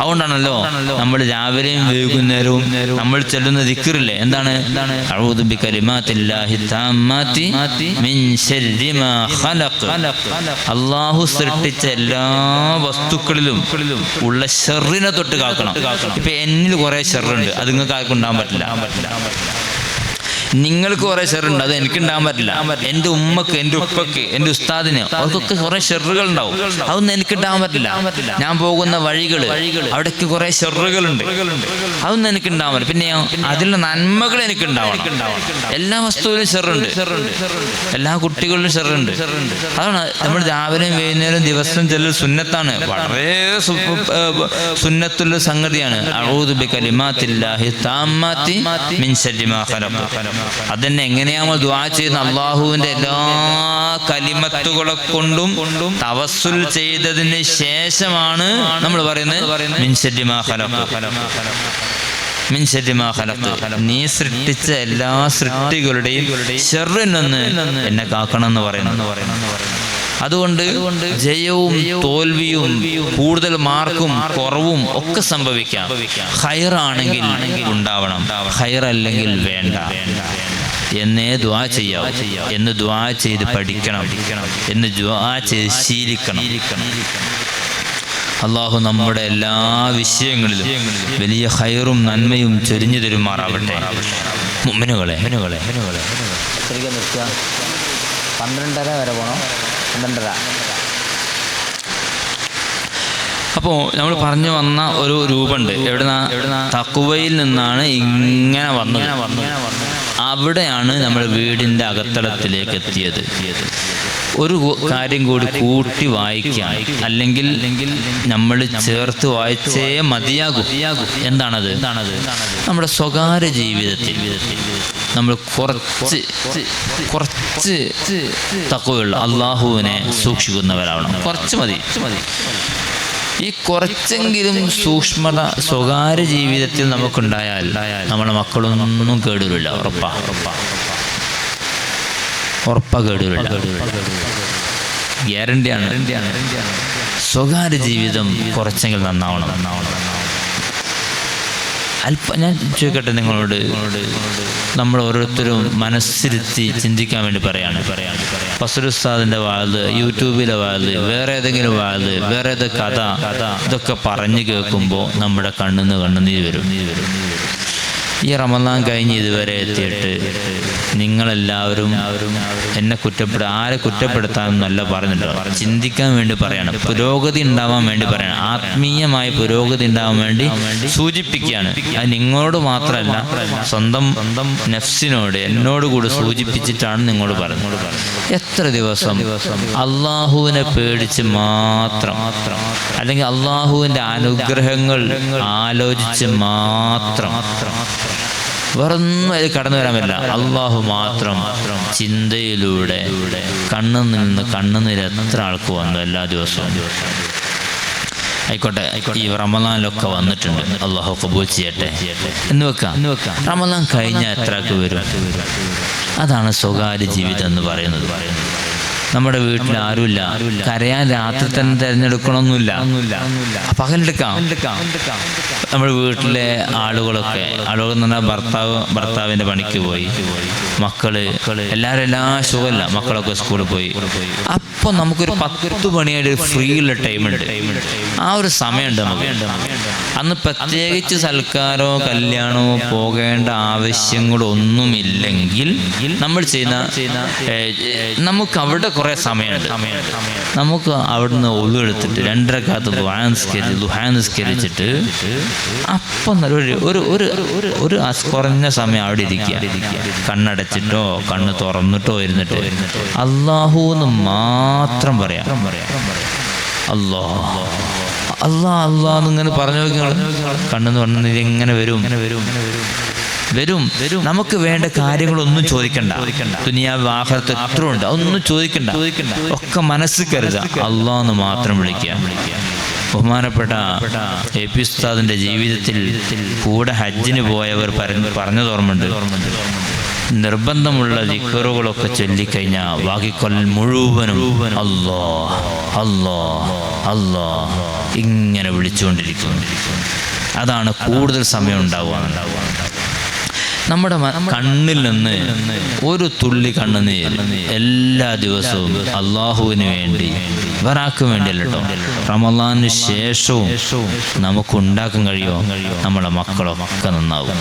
അതുകൊണ്ടാണല്ലോ നമ്മൾ രാവിലെയും വൈകുന്നേരവും നമ്മൾ ചൊല്ലുന്ന ദിക്റില്ലേ, എന്താണ്? അഊദു ബികലിമാത്തില്ലാഹി തമ്മാത്തി മിൻ ശർരി മാ ഖലഖ്. അല്ലാഹു സൃഷ്ടിച്ച എല്ലാ വസ്തുക്കളിലും ഉള്ള ഷർറിനെ തൊട്ട് കാക്കണം. ഇപ്പൊ എന്നിൽ കുറെ ഷർറുണ്ട്, അത് നിങ്ങൾക്ക് ആർക്കും ഉണ്ടാകാൻ പറ്റില്ല. നിങ്ങൾക്ക് കുറെ ഷെറുണ്ട്, അത് എനിക്ക് ഉണ്ടാകാൻ പറ്റില്ല. എൻ്റെ ഉമ്മക്ക്, എൻ്റെ ഉപ്പക്ക്, എൻ്റെ ഉസ്താദിന്, അവർക്കൊക്കെ കുറെ ഷെറുകൾ ഉണ്ടാവും. അതൊന്നും എനിക്ക് ഉണ്ടാകാൻ പറ്റില്ല. ഞാൻ പോകുന്ന വഴികൾ, അവിടേക്ക് കുറെ ഷെറുകളുണ്ട്, അതൊന്നും എനിക്ക് ഉണ്ടാകാൻ പറ്റില്ല. പിന്നെ അതിലുള്ള നന്മകൾ എനിക്ക് ഉണ്ടാവണം. എല്ലാ വസ്തുവിലും ഷെറുണ്ട്, എല്ലാ കുട്ടികളിലും ഷെറുണ്ട്. അതാണ് നമ്മൾ രാവിലെയും വൈകുന്നേരം ദിവസം ചെല്ലൽ സുന്നത്താണ്. വളരെ സുന്നത്തുള്ള സംഗതിയാണ്. അഊദു ബികലിമാത്തില്ലാഹി തമ്മാത്തി മിൻ ശർരി മാ ഖലഖ്. അതന്നെ എങ്ങനെയാണോ ദുആ ചെയ്യുന്ന? അള്ളാഹുവിന്റെ എല്ലാ കലിമത്തുകളെ കൊണ്ടും തവസ്സുൽ ചെയ്തതിന് ശേഷമാണ് നമ്മൾ പറയുന്നത് മിൻ ശർരി മാ ഖലഖ്. മിൻ ശർരി മാ ഖലഖ്, നീ സൃഷ്ടിച്ച എല്ലാ സൃഷ്ടികളുടെയും ശർറിൽ നിന്ന് എന്നെ കാക്കണം എന്ന് പറയുന്നു. അതുകൊണ്ട് ജയവും തോൽവിയും കൂടുതൽ മാർക്കും കുറവും ഒക്കെ സംഭവിക്കാം. ഖൈറാണെങ്കിൽ ഉണ്ടാവണം, ഖൈറല്ലെങ്കിൽ വേണ്ട എന്നേ ദുആ ചെയ്യാവൂ. എന്ന് ദുആ ചെയ്ത് പഠിക്കണം, എന്ന് ദുആ ചെയ്ത് ശീലിക്കണം. അള്ളാഹു നമ്മുടെ എല്ലാ വിഷയങ്ങളിലും വലിയ ഖൈറും നന്മയും ചൊരിഞ്ഞു തരുമാറാവട്ടെ. മുഅ്മിനുകളെ 12:30 വരെ പോകണം. 12:30. അപ്പോൾ നമ്മൾ പറഞ്ഞു വന്ന ഒരു രൂപമുണ്ട്. എവിടുന്ന? തഖ്വയിൽ നിന്നാണ് ഇങ്ങനെ വന്നത്. അവിടെയാണ് നമ്മൾ വീടിൻ്റെ അകത്തളത്തിലേക്ക് എത്തിയത്. ഒരു കാര്യം കൂടി കൂട്ടി വായിക്കാം, അല്ലെങ്കിൽ നമ്മൾ ചേർത്ത് വായിച്ചേ മതിയാകും. എന്താണത്? നമ്മുടെ സ്വകാര്യ ജീവിതത്തിൽ നമ്മൾ കുറച്ച് തഖ്വയുള്ള അള്ളാഹുവിനെ സൂക്ഷിക്കുന്നവരാവണം. കുറച്ച് മതി. ഈ കുറച്ചെങ്കിലും സൂക്ഷ്മത സ്വകാര്യ ജീവിതത്തിൽ നമുക്കുണ്ടായാൽ നമ്മുടെ മക്കളൊന്നും കേടുവരില്ല. ഉറപ്പാ കേടുവരില്ല. ഗ്യാരണ്ടിയാണ്. സ്വകാര്യ ജീവിതം കുറച്ചെങ്കിലും നന്നാവണം. ഞാൻ ചോദിക്കട്ടെ നിങ്ങളോട്, നമ്മൾ ഓരോരുത്തരും മനസ്സിരുത്തി ചിന്തിക്കാൻ വേണ്ടി പറയാണ്. ഫസൽ ഉസ്താദിൻ്റെ വാഴ്, യൂട്യൂബിലെ വാഴ്, വേറെ ഏതെങ്കിലും വാഴ്, വേറെ ഏത് കഥ, ഇതൊക്കെ പറഞ്ഞു കേൾക്കുമ്പോൾ നമ്മുടെ കണ്ണുനീര് വരും. ഈ റമദാൻ കഴിഞ്ഞ് ഇതുവരെ എത്തിയിട്ട് നിങ്ങളെല്ലാവരും എന്നെ ആരെ കുറ്റപ്പെടുത്താമെന്നല്ല പറഞ്ഞല്ലോ, ചിന്തിക്കാൻ വേണ്ടി പറയണം, പുരോഗതി ഉണ്ടാവാൻ വേണ്ടി പറയണം, ആത്മീയമായ പുരോഗതി ഉണ്ടാവാൻ വേണ്ടി സൂചിപ്പിക്കുകയാണ്. അത് നിങ്ങളോട് മാത്രമല്ല, സ്വന്തം നഫ്സിനോട്, എന്നോട് കൂടി സൂചിപ്പിച്ചിട്ടാണ് നിങ്ങളോട് പറയുന്നത്. എത്ര ദിവസം അള്ളാഹുവിനെ പേടിച്ച് മാത്രം, അല്ലെങ്കിൽ അള്ളാഹുവിൻ്റെ അനുഗ്രഹങ്ങൾ ആലോചിച്ച് മാത്രം, വേറൊന്നും അതിൽ കടന്നു വരാൻ പറ്റില്ല. അള്ളാഹു മാത്രം ചിന്തയിലൂടെ കണ്ണുനീര് എത്ര ആൾക്ക് വന്നു എല്ലാ ദിവസവും. ആയിക്കോട്ടെ, ഈ റമദാനിലൊക്കെ വന്നിട്ടുണ്ട്, അള്ളാഹു ഖബൂൽ ചെയ്യട്ടെ എന്ന് വെക്കാം. റമദാൻ കഴിഞ്ഞാൽ എത്ര ആൾക്ക് വരും? അതാണ് സ്വകാര്യ ജീവിതം എന്ന് പറയുന്നത്. നമ്മുടെ വീട്ടിൽ ആരുമില്ല, കരയാൻ രാത്രി തന്നെ തിരഞ്ഞെടുക്കണമെന്നില്ല, പകലെടുക്കാം. നമ്മുടെ വീട്ടിലെ ആളുകളൊക്കെ, ആളുകൾ എന്ന് പറഞ്ഞാൽ ഭർത്താവിൻ്റെ പണിക്ക് പോയി, മക്കള് എല്ലാ സുഖമില്ല, മക്കളൊക്കെ സ്കൂളിൽ പോയി. അപ്പോൾ നമുക്കൊരു 10 മണിയായിട്ട് ഫ്രീ ഉള്ള ടൈമുണ്ട്. ആ ഒരു സമയമുണ്ട് നമുക്ക്. അന്ന് പ്രത്യേകിച്ച് സൽക്കാരോ കല്യാണമോ പോകേണ്ട ആവശ്യങ്ങളൊന്നുമില്ലെങ്കിൽ നമ്മൾ ചെയ്യുന്ന, നമുക്ക് അവിടെ കുറേ സമയമുണ്ട്. നമുക്ക് അവിടുന്ന് ഒളു എടുത്തിട്ട് 2 റക്അത്ത് ദുഹാ നിസ്കരിച്ചിട്ട് അപ്പം ഒരു കുറഞ്ഞ സമയം അവിടെ ഇരിക്കുക, കണ്ണടച്ചിട്ടോ കണ്ണ് തുറന്നിട്ടോ ഇരുന്നിട്ട് അല്ലാഹുന്ന് മാത്രം പറയാം. അല്ലാഹ് അല്ലാഹ് എന്നിങ്ങനെ പറഞ്ഞു നോക്കിയാൽ കണ്ണെന്ന് പറഞ്ഞാൽ ഇങ്ങനെ വരും. നമുക്ക് വേണ്ട കാര്യങ്ങളൊന്നും ചോദിക്കണ്ട. ദുനിയാവ് ആഖിറത്ത് എത്ര ഉണ്ട്, അതൊന്നും ചോദിക്കണ്ട. ഒക്കെ മനസ്സിൽ കരുതാം, അല്ലാഹ് മാത്രം വിളിക്കുക. ബഹുമാനപ്പെട്ട എ.പി. ഉസ്താദിന്റെ ജീവിതത്തിൽ കൂടെ ഹജ്ജിന് പോയവർ പറഞ്ഞത് ഓർമ്മയുണ്ട്. നിർബന്ധമുള്ള ദിക്റുകളൊക്കെ ചൊല്ലിക്കഴിഞ്ഞാൽ ബാക്കിക്കൊല്ലം മുഴുവനും അല്ലാഹ് അല്ലാഹ് അല്ലാഹ് ഇങ്ങനെ വിളിച്ചുകൊണ്ടിരിക്കുന്നു. അതാണ് കൂടുതൽ സമയം ഉണ്ടാവുക. നമ്മുടെ കണ്ണിൽ നിന്ന് ഒരു തുള്ളി കണ്ണുനീർ എല്ലാ ദിവസവും അള്ളാഹുവിന് വേണ്ടി, ഇവരാക്ക് വേണ്ടിയല്ല കേട്ടോ, റമളാനിന് ശേഷവും നമുക്കുണ്ടാക്കാൻ കഴിയുമോ? നമ്മുടെ മക്കളൊക്കെ നന്നാവും.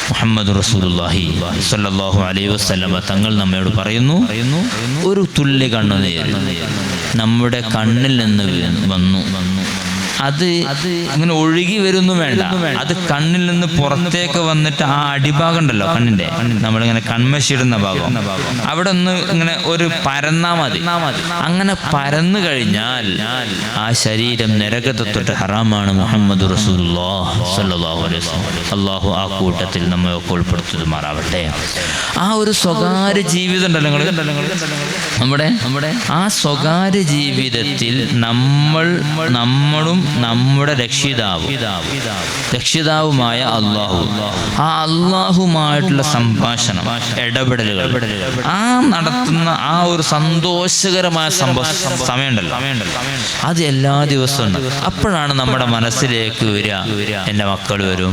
മുഹമ്മദ് റസൂലുള്ളാഹി സ്വല്ലല്ലാഹു അലൈഹി വസല്ലമ തങ്ങൾ നമ്മോട് പറയുന്നു, ഒരു തുള്ളി കണ്ണുനീർ നമ്മുടെ കണ്ണിൽ നിന്ന് വന്നു, അത് ഇങ്ങനെ ഒഴുകി വരുന്നു വേണ്ട, അത് കണ്ണിൽ നിന്ന് പുറത്തേക്ക് വന്നിട്ട് ആ അടിഭാഗം ഉണ്ടല്ലോ കണ്ണിന്റെ, നമ്മളിങ്ങനെ കൺമശിടുന്ന ഭാഗം, അവിടെ ഒന്ന് ഇങ്ങനെ ഒരു പരന്നാ മതി. അങ്ങനെ പരന്നു കഴിഞ്ഞാൽ ആ ശരീരം നരകത്തെ തൊട്ട് ഹറാമാണ്. മുഹമ്മദ് റസൂലുള്ളാഹി സ്വല്ലല്ലാഹു അലൈഹി വസല്ലം, അല്ലാഹു ആ കൂട്ടത്തിൽ നമ്മെ ഒക്കെ ഉൾപ്പെടുത്തുമാറാവട്ടെ. ആ ഒരു സ്വകാര്യ ജീവിതം ഉണ്ടല്ലോ നമ്മുടെ ആ സ്വകാര്യ ജീവിതത്തിൽ നമ്മളും നമ്മുടെ രക്ഷിതാവുമായ അള്ളാഹു, ആ അള്ളാഹുമായിട്ടുള്ള സംഭാഷണം, ഇടപെടലുകൾ, ആ നടത്തുന്ന ആ ഒരു സന്തോഷകരമായ സമയമുണ്ടല്ലോ, അത് എല്ലാ ദിവസവും ഉണ്ട്. അപ്പോഴാണ് നമ്മുടെ മനസ്സിലേക്ക് വരിക, എൻ്റെ മക്കൾ വരും,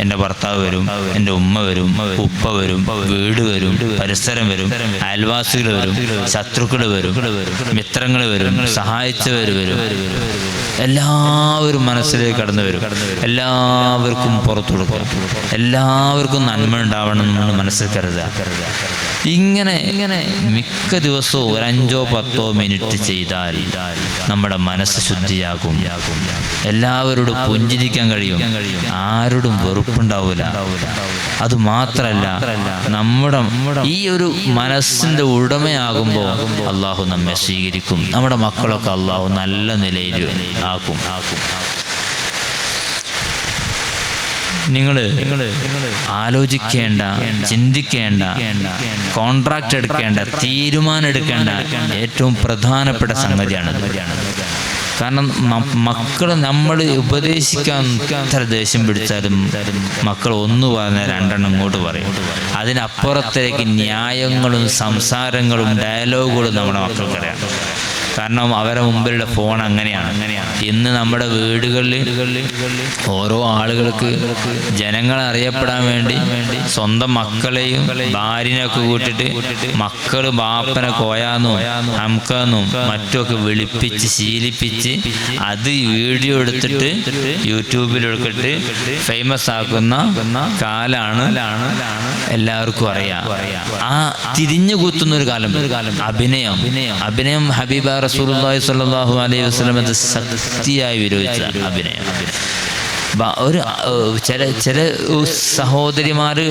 എൻ്റെ ഭർത്താവ് വരും, എൻ്റെ ഉമ്മ വരും, ഉപ്പ വരും, വീട് വരും, പരിസരം വരും, അയൽവാസികൾ വരും, ശത്രുക്കൾ വരും, മിത്രങ്ങൾ വരും, സഹായിച്ചവർ വരും, എല്ലാവരും മനസ്സിലേക്ക് കടന്നു വരും. എല്ലാവർക്കും പുറത്തു കൊടുക്കുക, എല്ലാവർക്കും നന്മ ഉണ്ടാവണം എന്ന് മനസ്സിൽ കരുതുക. ഇങ്ങനെ മിക്ക ദിവസവും ഒരു 5-10 മിനിറ്റ് ചെയ്താൽ നമ്മുടെ മനസ്സ് ശുദ്ധിയാകും. എല്ലാവരോടും പുഞ്ചിരിക്കാൻ കഴിയും, ആരോടും വെറുപ്പുണ്ടാവില്ല. അതുമാത്രല്ല, നമ്മുടെ ഈ ഒരു മനസ്സിന്റെ ഉടമയാകുമ്പോൾ അള്ളാഹു നമ്മെ സ്വീകരിക്കും. നമ്മുടെ മക്കളൊക്കെ അള്ളാഹു നല്ല നിലയിൽ ആക്കും. നിങ്ങൾ ആലോചിക്കേണ്ട, ചിന്തിക്കേണ്ട, കോൺട്രാക്ട് എടുക്കേണ്ട, തീരുമാനം എടുക്കേണ്ട ഏറ്റവും പ്രധാനപ്പെട്ട സംഗതിയാണ്. കാരണം മക്കൾ നമ്മൾ ഉപദേശിക്കാൻ എത്ര ദേഷ്യം പിടിച്ചാലും മക്കൾ ഒന്ന് പറഞ്ഞാൽ 2 ഇങ്ങോട്ട് പറയും. അതിനപ്പുറത്തേക്ക് ന്യായങ്ങളും സംസാരങ്ങളും ഡയലോഗുകളും നമ്മുടെ മക്കൾക്കറിയാം. കാരണം അവരെ മുമ്പിലുള്ള ഫോൺ അങ്ങനെയാണ്. ഇന്ന് നമ്മുടെ വീടുകളിൽ ഓരോ ആളുകൾക്ക് ജനങ്ങളെ അറിയപ്പെടാൻ വേണ്ടി സ്വന്തം മക്കളെയും ഭാര്യനെയൊക്കെ കൂട്ടിയിട്ട് മക്കൾ ബാപ്പനെ കോയാന്നും ഹംക്കെന്നും മറ്റുമൊക്കെ വിളിപ്പിച്ച് ശീലിപ്പിച്ച് അത് വീഡിയോ എടുത്തിട്ട് യൂട്യൂബിലെടുത്തിട്ട് ഫേമസ് ആക്കുന്ന കാലാണ് എല്ലാവർക്കും അറിയാം. ആ തിരിഞ്ഞു കുത്തുന്നൊരു കാലം അഭിനയം ഹബീബ റസൂലുള്ളാഹി സ്വല്ലല്ലാഹു അലൈഹി വസല്ലം അത് ശക്തിയായി വിരോധിച്ച അഭിനയം. ഒരു ചില സഹോദരിമാര്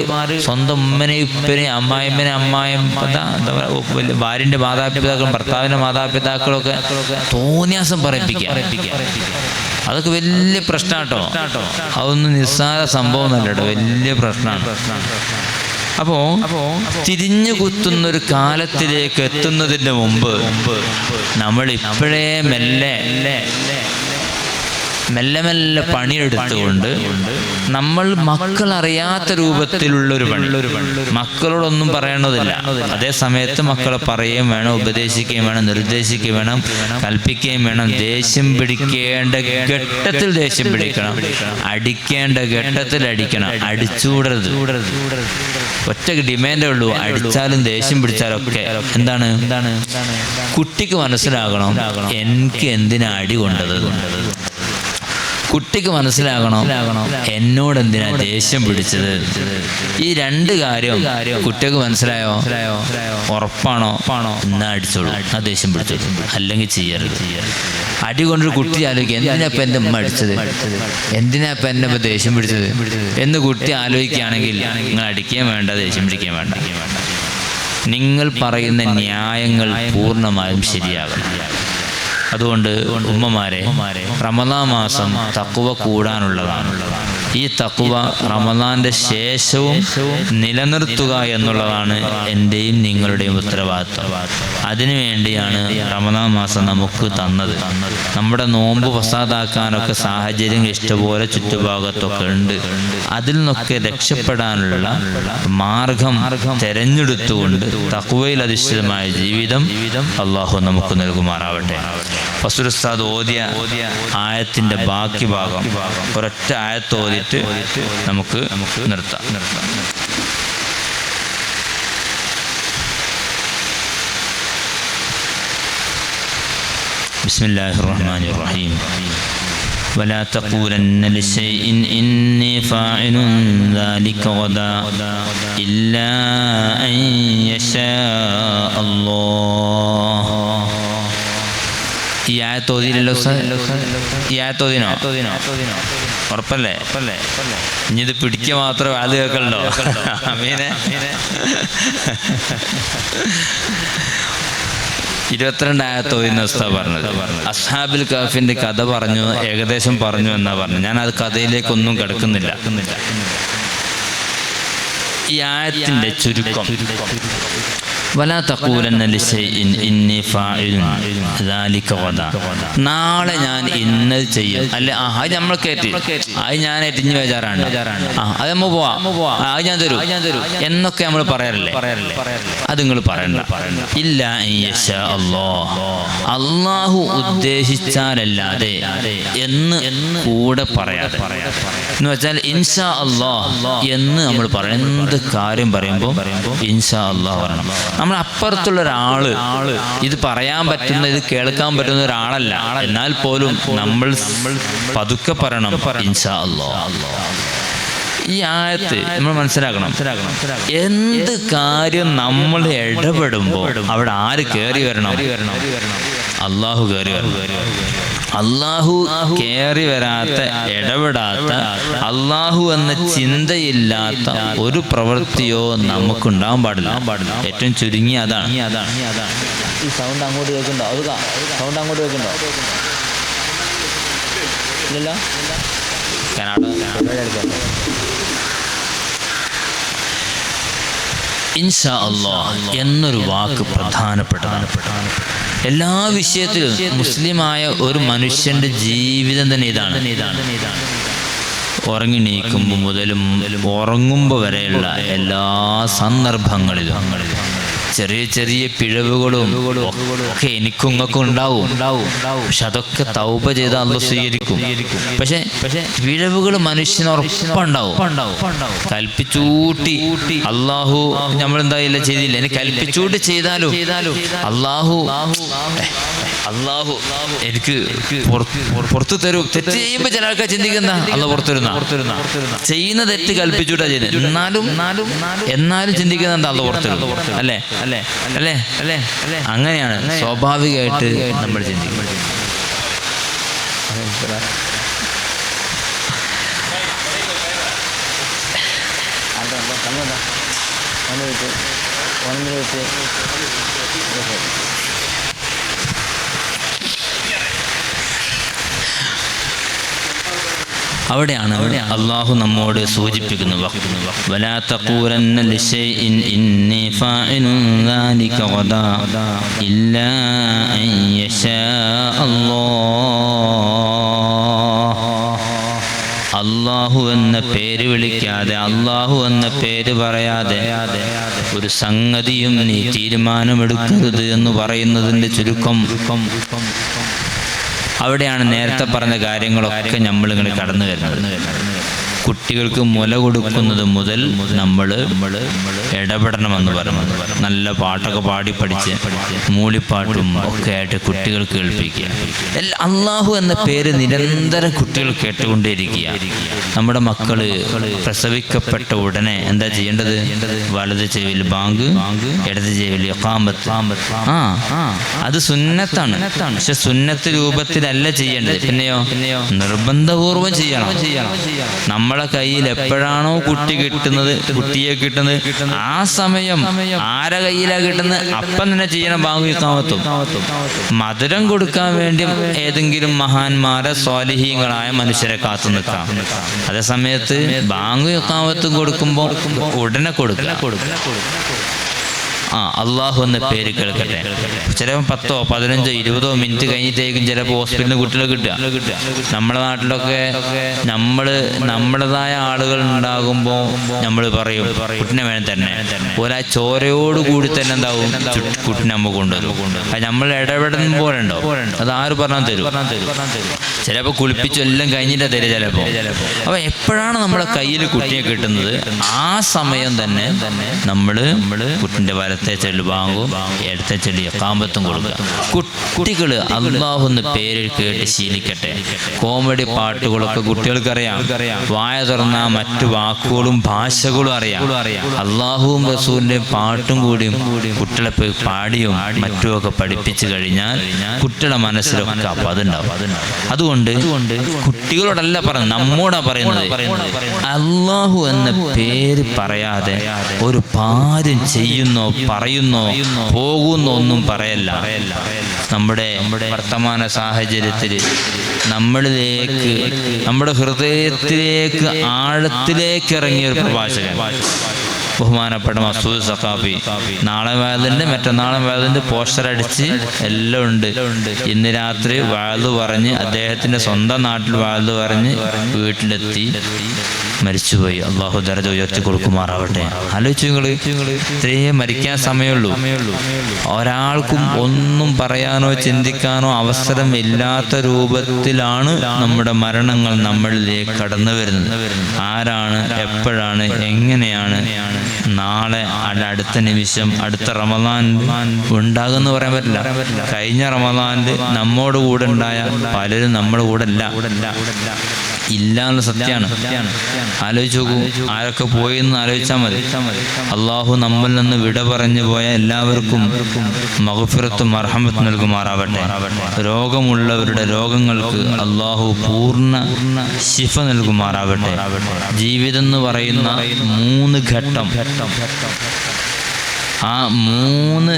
സ്വന്തം ഉമ്മനെയും ഉപ്പനെയും അമ്മായിമ്മനെ എന്താ പറയുക, ഭാര്യന്റെ മാതാപിതാക്കളും ഭർത്താവിന്റെ മാതാപിതാക്കളൊക്കെ തോന്നിയാസം പറയിപ്പിക്കുക. അതൊക്കെ വലിയ പ്രശ്നമാട്ടോ. അതൊന്നും നിസ്സാര സംഭവം അല്ലട്ടോ, വലിയ പ്രശ്നമാണ്. അപ്പോ തിരിഞ്ഞു കുത്തുന്നൊരു കാലത്തിലേക്ക് എത്തുന്നതിന് മുമ്പ് നമ്മൾ ഇപ്പോഴേ മെല്ലെ പണിയെടുത്തുകൊണ്ട് നമ്മൾ മക്കൾ അറിയാത്ത രൂപത്തിലുള്ളൊരു പണി, മക്കളോടൊന്നും പറയേണ്ടതില്ല. അതേ സമയത്ത് മക്കളെ പറയുകയും വേണം, ഉപദേശിക്കുകയും വേണം, നിർദ്ദേശിക്കുകയും വേണം, കൽപ്പിക്കുകയും വേണം. ദേഷ്യം പിടിക്കേണ്ട ഘട്ടത്തിൽ ദേഷ്യം പിടിക്കണം, അടിക്കേണ്ട ഘട്ടത്തിൽ അടിക്കണം. അടിച്ചുകൂടരുത്. ഒറ്റ ഡിമാൻഡേ ഉള്ളൂ, അടിച്ചാലും ദേഷ്യം പിടിച്ചാലൊക്കെ എന്താണ് കുട്ടിക്ക് മനസ്സിലാകണം എനിക്ക് എന്തിനാ അടി കൊണ്ടത്. കുട്ടിക്ക് മനസ്സിലാകണം എന്നോട് എന്തിനാ ദേഷ്യം പിടിച്ചത്. ഈ 2 കാര്യം കുട്ടിക്ക് മനസ്സിലായോ? ഉറപ്പാണോ? എന്നാ അടിച്ചോളൂ, ആ ദേഷ്യം പിടിച്ചോളൂ, അല്ലെങ്കിൽ ചെയ്യരുത്. അടി കൊണ്ടൊരു കുട്ടി ആലോചിക്കുക, എന്തിനാ ഇപ്പം എൻ്റെ ഉമ്മ അടിച്ചത്, എന്തിനാ ഇപ്പം എന്നെ ഇപ്പം ദേഷ്യം പിടിച്ചത് എന്ന് കുട്ടി ആലോചിക്കുകയാണെങ്കിൽ നിങ്ങൾ അടിക്കുകയും വേണ്ട, ദേഷ്യം പിടിക്കുകയും വേണ്ട. നിങ്ങൾ പറയുന്ന ന്യായങ്ങൾ പൂർണ്ണമായും ശരിയാകണം. അതുകൊണ്ട് ഉമ്മമാരെ, റമദാൻ മാസം തഖ്വ കൂടാനുള്ളതാണ്. ഈ തഖ്വ റമദാന്റെ ശേഷവും നിലനിർത്തുക എന്നുള്ളതാണ് എൻ്റെയും നിങ്ങളുടെയും ഉത്തരവാദിത്വം. അതിനുവേണ്ടിയാണ് റമദാൻ മാസം നമുക്ക് തന്നത്. നമ്മുടെ നോമ്പ് ഫസാദാക്കാനൊക്കെ സാഹചര്യം ഇഷ്ടപോലെ ചുറ്റുഭാഗത്തൊക്കെ ഉണ്ട്. അതിൽ നിന്നൊക്കെ രക്ഷപ്പെടാനുള്ള മാർഗം തെരഞ്ഞെടുത്തുകൊണ്ട് തഖ്വയിൽ അധിഷ്ഠിതമായ ജീവിതം അള്ളാഹു നമുക്ക് നൽകുമാറാവട്ടെ. ഫസ്ലുൽ ഉസ്താദ് ഓതിയ ആയത്തിന്റെ ബാക്കി ഭാഗം ഒരൊറ്റ ആയത്ത് ഓതിയിട്ട് നമുക്ക് നിർത്താം. ബിസ്മില്ലാഹിർ റഹ്മാനിർ റഹീം. ولا تقولن لشيء إني فاعل ذلك غدا إلا أن يشاء الله. ഈ ആയത്തോതിയില്ലല്ലോ, ഈ ആയത്തോതിനോ? ഉറപ്പല്ലേ? ഇനി ഇത് പിടിക്കുക മാത്രമേ അത് കേൾക്കണ്ടോ? അമീനെ 22 ആയത്തോതിന് ഉസ്താദ് പറഞ്ഞത്. അസ്ഹാബുൽ കഹ്ഫിന്റെ കഥ പറഞ്ഞു, ഏകദേശം പറഞ്ഞു എന്നാ പറഞ്ഞു. ഞാൻ അത് കഥയിലേക്കൊന്നും കിടക്കുന്നില്ല. ഈ ആയത്തിന്റെ ചുരുക്കം, വലാ തഖൂലന്ന ലിശൈഇൻ ഇന്നി ഫാഇലുൻ ദാലിക ഗദാ. നാളെ ഞാൻ ഇന്നത് ചെയ്യും. അല്ല അത് നമ്മൾ കേട്ടി, അത് ഞാൻ ഇഞ്ഞ് ബേജാറാണ്, അത് നമ്മൾ പോവാ, അത് ഞാൻ തരൂ എന്നൊക്കെ നമ്മൾ പറയാറില്ലേ? അത് നിങ്ങൾ പറയണ്ട. ഇല്ലാ അൻ യശാ അല്ലാഹ്, അല്ലാഹു ഉദ്ദേശിച്ചാലല്ലാതെ എന്ന് കൂടെ പറയാതെ. എന്ന് വെച്ചാൽ ഇൻഷാ അല്ലാഹ് എന്ന് നമ്മൾ പറയണം. എന്ത് കാര്യം പറയുമ്പോൾ ഇൻഷാ അല്ലാഹ് പറയണം. നമ്മൾ അപ്പുറത്തുള്ള ഒരാള് ഇത് പറയാൻ പറ്റുന്ന, ഇത് കേൾക്കാൻ പറ്റുന്ന ഒരാളല്ല. എന്നാൽ പോലും നമ്മൾ പതുക്കെ പറയണം ഇൻഷാ അല്ലാഹ്. ഈ ആയത്ത് നമ്മൾ മനസ്സിലാക്കണം. എന്ത് കാര്യം നമ്മൾ ഇടപെടുമ്പോൾ അവിടെ ആര് കയറി വരണം? അള്ളാഹു കയറി വരണം. അള്ളാഹു കയറി വരാത്ത, ഇടപെടാത്ത, അള്ളാഹു എന്ന ചിന്തയില്ലാത്ത ഒരു പ്രവൃത്തിയോ നമുക്കുണ്ടാവാൻ പാടില്ല. ഏറ്റവും ചുരുങ്ങി അതാണ്. ഈ സൗണ്ട് അങ്ങോട്ട് കേൾക്കുന്നുണ്ടോ? അത് സൗണ്ട് അങ്ങോട്ട് കേൾക്കുന്നുണ്ടോ? ഇല്ലല്ലോ. ഇൻഷാ അല്ലാഹ് എന്നൊരു വാക്ക് പ്രധാനപ്പെട്ടതാണ്. എല്ലാ വിഷയത്തിലും മുസ്ലിമായ ഒരു മനുഷ്യന്റെ ജീവിതം തന്നെ ഇതാണ്. ഉറങ്ങി നീക്കുമ്പോൾ മുതലും ഉറങ്ങുമ്പോൾ വരെയുള്ള എല്ലാ സന്ദർഭങ്ങളിലും ചെറിയ ചെറിയ പിഴവുകളും ഒക്കെ എനിക്കും ഇങ്ങൊക്കെ ഉണ്ടാവും. പക്ഷെ അതൊക്കെ തൗബ ചെയ്ത് അള്ളാഹു സ്വീകരിക്കും. പക്ഷെ പിഴവുകൾ മനുഷ്യന് ഉറപ്പുണ്ടാവും. കൽപ്പിച്ചൂട്ടി അള്ളാഹു നമ്മളെന്തായില്ല ചെയ്തില്ല, ഇനി കൽപ്പിച്ചൂട്ടി ചെയ്താലും അള്ളാഹു എനിക്ക് പുറത്തു തരും. തെറ്റ് ചെയ്യുമ്പോൾ ചില ആൾക്കാർ ചിന്തിക്കുന്ന അള്ളാഹ് പുറത്തു തരുന്ന, ചെയ്യുന്ന തെറ്റ് കൽപ്പിച്ചൂട്ടാ ചെയ്യുന്നത്. എന്നാലും ചിന്തിക്കുന്ന എന്താ അള്ളാഹ് പുറത്തു തരും. അല്ലേ? അങ്ങനെയാണ് സ്വാഭാവികമായിട്ട് നമ്മൾ ചിന്തിക്കുന്നത്. അവിടെയാണ് അള്ളാഹു നമ്മോട് സൂചിപ്പിക്കുന്നത്, വലാ തഖൂലന്ന ലിശൈഇൻ ഇന്നി ഫാഇലുൻ ദാലിക ഗദാ ഇല്ലാ അൻ യശാ അല്ലാഹു എന്ന പേര് വിളിക്കാതെ, അള്ളാഹു എന്ന പേര് പറയാതെ ഒരു സംഗതിയും നീ തീരുമാനമെടുക്കരുത് എന്ന് പറയുന്നതിൻ്റെ ചുരുക്കം. അവിടെയാണ് നേരത്തെ പറഞ്ഞ കാര്യങ്ങളൊക്കെ നമ്മളിങ്ങനെ കടന്നു വരുന്നത്. കുട്ടികൾക്ക് മുല കൊടുക്കുന്നത് മുതൽ നമ്മൾ ഇടപെടണമെന്ന് പറയുന്നത്. നല്ല പാട്ടൊക്കെ പാടി പഠിച്ച് മൂളിപ്പാട്ടും ഒക്കെ ആയിട്ട് കുട്ടികൾ കേൾപ്പിക്കുക. അള്ളാഹു എന്ന പേര് നിരന്തരം കുട്ടികൾ കേട്ടുകൊണ്ടേയിരിക്കുക. നമ്മുടെ മക്കള് പ്രസവിക്കപ്പെട്ട ഉടനെ എന്താ ചെയ്യേണ്ടത്? വലത് ചെവിയിൽ ബാങ്ക്, ഇടത് ചെവിയിൽ ഇഖാമത്ത്. അത് സുന്നത്താണ്. പക്ഷെ സുന്നത്ത് രൂപത്തിലല്ല ചെയ്യേണ്ടത്. പിന്നെയോ നിർബന്ധപൂർവം ചെയ്യണം. നമ്മളെ കയ്യിൽ എപ്പോഴാണോ കുട്ടിയെ കിട്ടുന്നത് ആ സമയം ആരെ കയ്യിലാണ് കിട്ടുന്നത് അപ്പം തന്നെ ചെയ്യണം. ബാങ്ക് ഇഖാമത്തും. മധുരം കൊടുക്കാൻ വേണ്ടി ഏതെങ്കിലും മഹാന്മാരെ സ്വാലിഹീങ്ങളായ മനുഷ്യരെ കാത്തു നിൽക്കാം. അതേ സമയത്ത് ബാങ്ക് ഇഖാമത്തും കൊടുക്കുമ്പോൾ ഉടനെ കൊടുക്കുക. അള്ളാഹു എന്ന പേര് കേൾക്കട്ടെ. ചിലപ്പോൾ 10, 15, 20 മിനിറ്റ് കഴിഞ്ഞിട്ടേക്കും ചിലപ്പോൾ ഹോസ്പിറ്റലിൽ കുട്ടികളെ കിട്ടുക. നമ്മുടെ നാട്ടിലൊക്കെ നമ്മുടേതായ ആളുകൾ ഉണ്ടാകുമ്പോൾ നമ്മൾ പറയും കുട്ടിനെ വേണം തന്നെ. പോലെ ചോരയോട് കൂടി തന്നെ എന്താവും കുട്ടിനെ നമ്മൾ കൊണ്ടുവരും. അത് നമ്മൾ ഇടപെടുന്ന പോലെ ഉണ്ടോ? അത് ആര് പറഞ്ഞാൽ തരും? ചിലപ്പോൾ കുളിപ്പിച്ചു എല്ലാം കഴിഞ്ഞിട്ടാ തരും ചിലപ്പോൾ. അപ്പൊ എപ്പോഴാണ് നമ്മളെ കയ്യിൽ കുട്ടിയെ കിട്ടുന്നത് ആ സമയം തന്നെ നമ്മൾ കുട്ടിന്റെ വലത്തെ ചെല്ലു ബാങ്കും ഇടത്തെ ചെല്ലി ഇഖാമത്തും കൊടുക്കുക. കുട്ടികൾ അല്ലാഹു എന്ന പേരിൽ കേട്ട് ശീലിക്കട്ടെ. കോമഡി പാട്ടുകളൊക്കെ കുട്ടികൾക്കറിയാം. വായ തുറന്ന മറ്റു വാക്കുകളും ഭാഷകളും അറിയാം. അള്ളാഹുവും റസൂലിന്റെയും പാട്ടും കൂടിയും കുട്ടികളെ പോയി പാടിയും മറ്റുമൊക്കെ പഠിപ്പിച്ചു കഴിഞ്ഞാൽ കുട്ടികളുടെ മനസ്സിലൊക്കെ അപ്പം അതുണ്ടാവും. അതുകൊണ്ട് കുട്ടികളോടല്ല പറയുന്നത്, നമ്മോടാ പറയുന്നത്. അള്ളാഹു എന്ന പേര് പറയാതെ ഒരു പാര്യം ചെയ്യുന്നോ പറയുന്നോ പോകുന്നോ ഒന്നും പറയല്ല. നമ്മുടെ വർത്തമാന സാഹചര്യത്തിൽ നമ്മളിലേക്ക്, നമ്മുടെ ഹൃദയത്തിലേക്ക് ആഴത്തിലേക്ക് ഇറങ്ങിയ ഒരു പ്രഭാഷകൻ ബഹുമാനപ്പെട്ട മസൂദ് സഖാഫി. നാളെ വഅദിന്റെ മറ്റന്നാളെ വഅദിന്റെ പോസ്റ്റർ അടിച്ച് എല്ലാം ഉണ്ട്. ഇന്ന് രാത്രി വഅദ് പറഞ്ഞ് അദ്ദേഹത്തിന്റെ സ്വന്തം നാട്ടിൽ വഅദ് പറഞ്ഞ് വീട്ടിലെത്തി. മരിച്ചുപോയി. അള്ളാഹു ദർജ ഉയർത്തി കൊടുക്കുമാറാവട്ടെ. ആലോചിച്ചു നിങ്ങള്, ഇത്രയേ മരിക്കാൻ സമയമുള്ളൂ. ഒരാൾക്കും ഒന്നും പറയാനോ ചിന്തിക്കാനോ അവസരം ഇല്ലാത്ത രൂപത്തിലാണ് നമ്മുടെ മരണങ്ങൾ നമ്മളിലേക്ക് കടന്നു വരുന്നത്. ആരാണ്, എപ്പോഴാണ്, എങ്ങനെയാണ് നാളെ അല്ല അടുത്ത നിമിഷം അടുത്ത റമദാൻ ഉണ്ടാകുമെന്ന് പറയാൻ പറ്റില്ല. കഴിഞ്ഞ റമദാനിൽ നമ്മോട് കൂടെ ഉണ്ടായ പലരും നമ്മുടെ കൂടെ ഇല്ല എന്നുള്ള സത്യമാണ്. ആലോചിച്ച് നോക്കൂ, ആരൊക്കെ പോയെന്ന് ആലോചിച്ചാൽ മതി. അള്ളാഹു നമ്മിൽ നിന്ന് വിട പറഞ്ഞു പോയ എല്ലാവർക്കും മഗ്ഫിറത്തും മർഹമത്തും നൽകുമാറാവട്ടെ. രോഗമുള്ളവരുടെ രോഗങ്ങൾക്ക് അള്ളാഹു പൂർണ്ണ ശിഫ നൽകുമാറാവട്ടെ. ജീവിതം എന്ന് പറയുന്ന 3 ഘട്ടം, ആ 3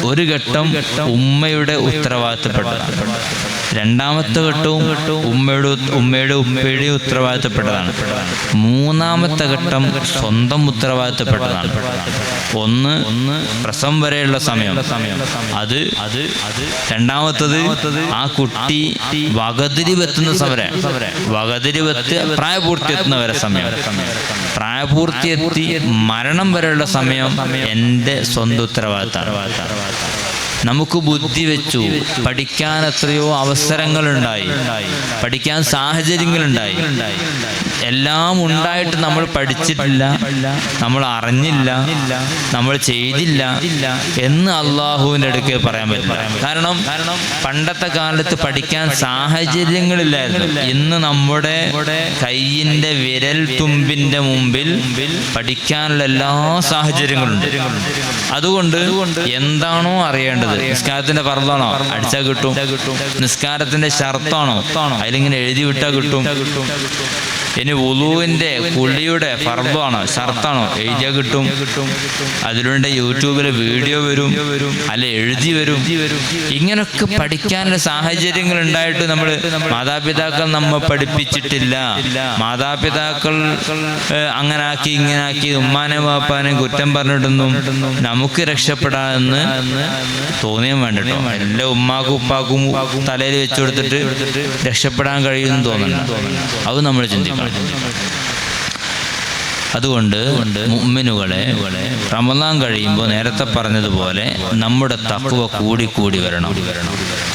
ഒരു ഘട്ടം ഉമ്മയുടെ ഉത്തരവാദിത്തപ്പെട്ടതാണ്. രണ്ടാമത്തെ ഘട്ടവും ഉമ്മയുടെ ഉപ്പയുടെ ഉത്തരവാദിത്തപ്പെട്ടതാണ്. മൂന്നാമത്തെ ഘട്ടം സ്വന്തം ഉത്തരവാദിത്തപ്പെട്ടതാണ്. ഒന്ന് പ്രസവം വരെയുള്ള സമയം, അത് രണ്ടാമത്തത് ആ കുട്ടി വകതിരിവെത്തുന്ന സമരം, വകതിരിവെത്ത് പ്രായപൂർത്തിയെത്തുന്നവരെ സമയം, പ്രായപൂർത്തിയെത്തി മരണം വരെയുള്ള സമയം എൻ്റെ സ്വന്തം ഉത്തരവാദിത്തമാണ്. നമുക്ക് ബുദ്ധി വെച്ചു പഠിക്കാൻ എത്രയോ അവസരങ്ങളുണ്ടായി, പഠിക്കാൻ സാഹചര്യങ്ങളുണ്ടായി. എല്ലാം ഉണ്ടായിട്ട് നമ്മൾ പഠിച്ചിട്ടില്ല, നമ്മൾ അറിഞ്ഞില്ല, നമ്മൾ ചെയ്തില്ല എന്ന് അള്ളാഹുവിൻ്റെ അടുക്കൽ പറയാൻ പറ്റില്ല. കാരണം പണ്ടത്തെ കാലത്ത് പഠിക്കാൻ സാഹചര്യങ്ങളില്ലായിരുന്നു. ഇന്ന് നമ്മുടെ കയ്യിൻ്റെ വിരൽ തുമ്പിൻ്റെ മുമ്പിൽ പഠിക്കാനുള്ള എല്ലാ സാഹചര്യങ്ങളുണ്ട്. അതുകൊണ്ട് എന്താണോ അറിയേണ്ടത്, നിസ്കാരത്തിന്റെ ഫർളാണോ അടിച്ചാൽ കിട്ടും, നിസ്കാരത്തിന്റെ ഷർത്താണോ അതിലിങ്ങനെ എഴുതി വിട്ടാൽ കിട്ടും, ഇനി വുളൂവിന്റെ കുളിയുടെ ഫർളാണോ ഷർത്താണോ എഴുതിയാൽ കിട്ടും. അതിലൂടെ യൂട്യൂബിൽ വീഡിയോ വരും, അല്ലെ എഴുതി വരും. ഇങ്ങനൊക്കെ പഠിക്കാനുള്ള സാഹചര്യങ്ങൾ ഉണ്ടായിട്ട് നമ്മൾ മാതാപിതാക്കൾ നമ്മെ പഠിപ്പിച്ചിട്ടില്ല. മാതാപിതാക്കൾ അങ്ങനാക്കി ഇങ്ങനാക്കി ഉമ്മാനെ വാപ്പാനെ കുറ്റം പറഞ്ഞിട്ടൊന്നും നമുക്ക് രക്ഷപ്പെടാമെന്ന് തോന്നിയാൻ വേണ്ടിട്ടോ. എല്ലാ ഉമ്മാക്കും ഉപ്പാക്കും തലയിൽ വെച്ചു കൊടുത്തിട്ട് രക്ഷപ്പെടാൻ കഴിയുമെന്ന് തോന്നുന്നുണ്ട്. അത് നമ്മൾ ചിന്തിക്കണം. അതുകൊണ്ട് മുഅ്മിനുകളെ, റമദാൻ കഴിയുമ്പോൾ നേരത്തെ പറഞ്ഞതുപോലെ നമ്മുടെ തഖ്വ കൂടി വരണം.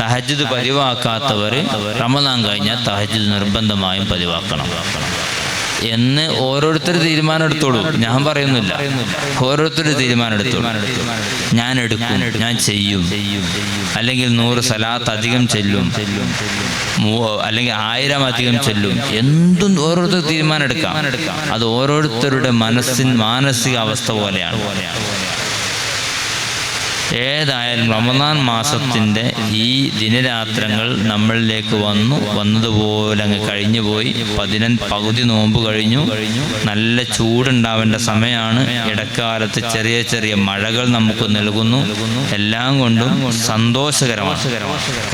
തഹജ്ജുദ് പതിവാക്കാത്തവർ റമദാൻ കഴിഞ്ഞാൽ തഹജ്ജുദ് നിർബന്ധമായും പതിവാക്കണം എന്ന് ഓരോരുത്തർ തീരുമാനം എടുത്തോളൂ. ഞാൻ പറയുന്നില്ല, ഓരോരുത്തർ തീരുമാനം എടുത്തോളൂ. ഞാൻ എടുക്കും, ഞാൻ ചെയ്യും, അല്ലെങ്കിൽ 100 സലാത്ത് അധികം ചെല്ലും, അല്ലെങ്കിൽ 1000 അധികം ചെല്ലും, എന്തും ഓരോരുത്തർ തീരുമാനം എടുക്കാം. അത് ഓരോരുത്തരുടെ മാനസിക അവസ്ഥ പോലെയാണ്. ഏതായാലും റമദാൻ മാസത്തിൻ്റെ ഈ ദിനരാത്രങ്ങൾ നമ്മളിലേക്ക് വന്നതുപോലെ അങ്ങ് കഴിഞ്ഞു പോയി. പകുതി നോമ്പ് കഴിഞ്ഞു. നല്ല ചൂടുണ്ടാവേണ്ട സമയമാണ്. ഇടക്കാലത്ത് ചെറിയ ചെറിയ മഴകൾ നമുക്ക് നൽകുന്നു. എല്ലാം കൊണ്ടും സന്തോഷകരമാണ്.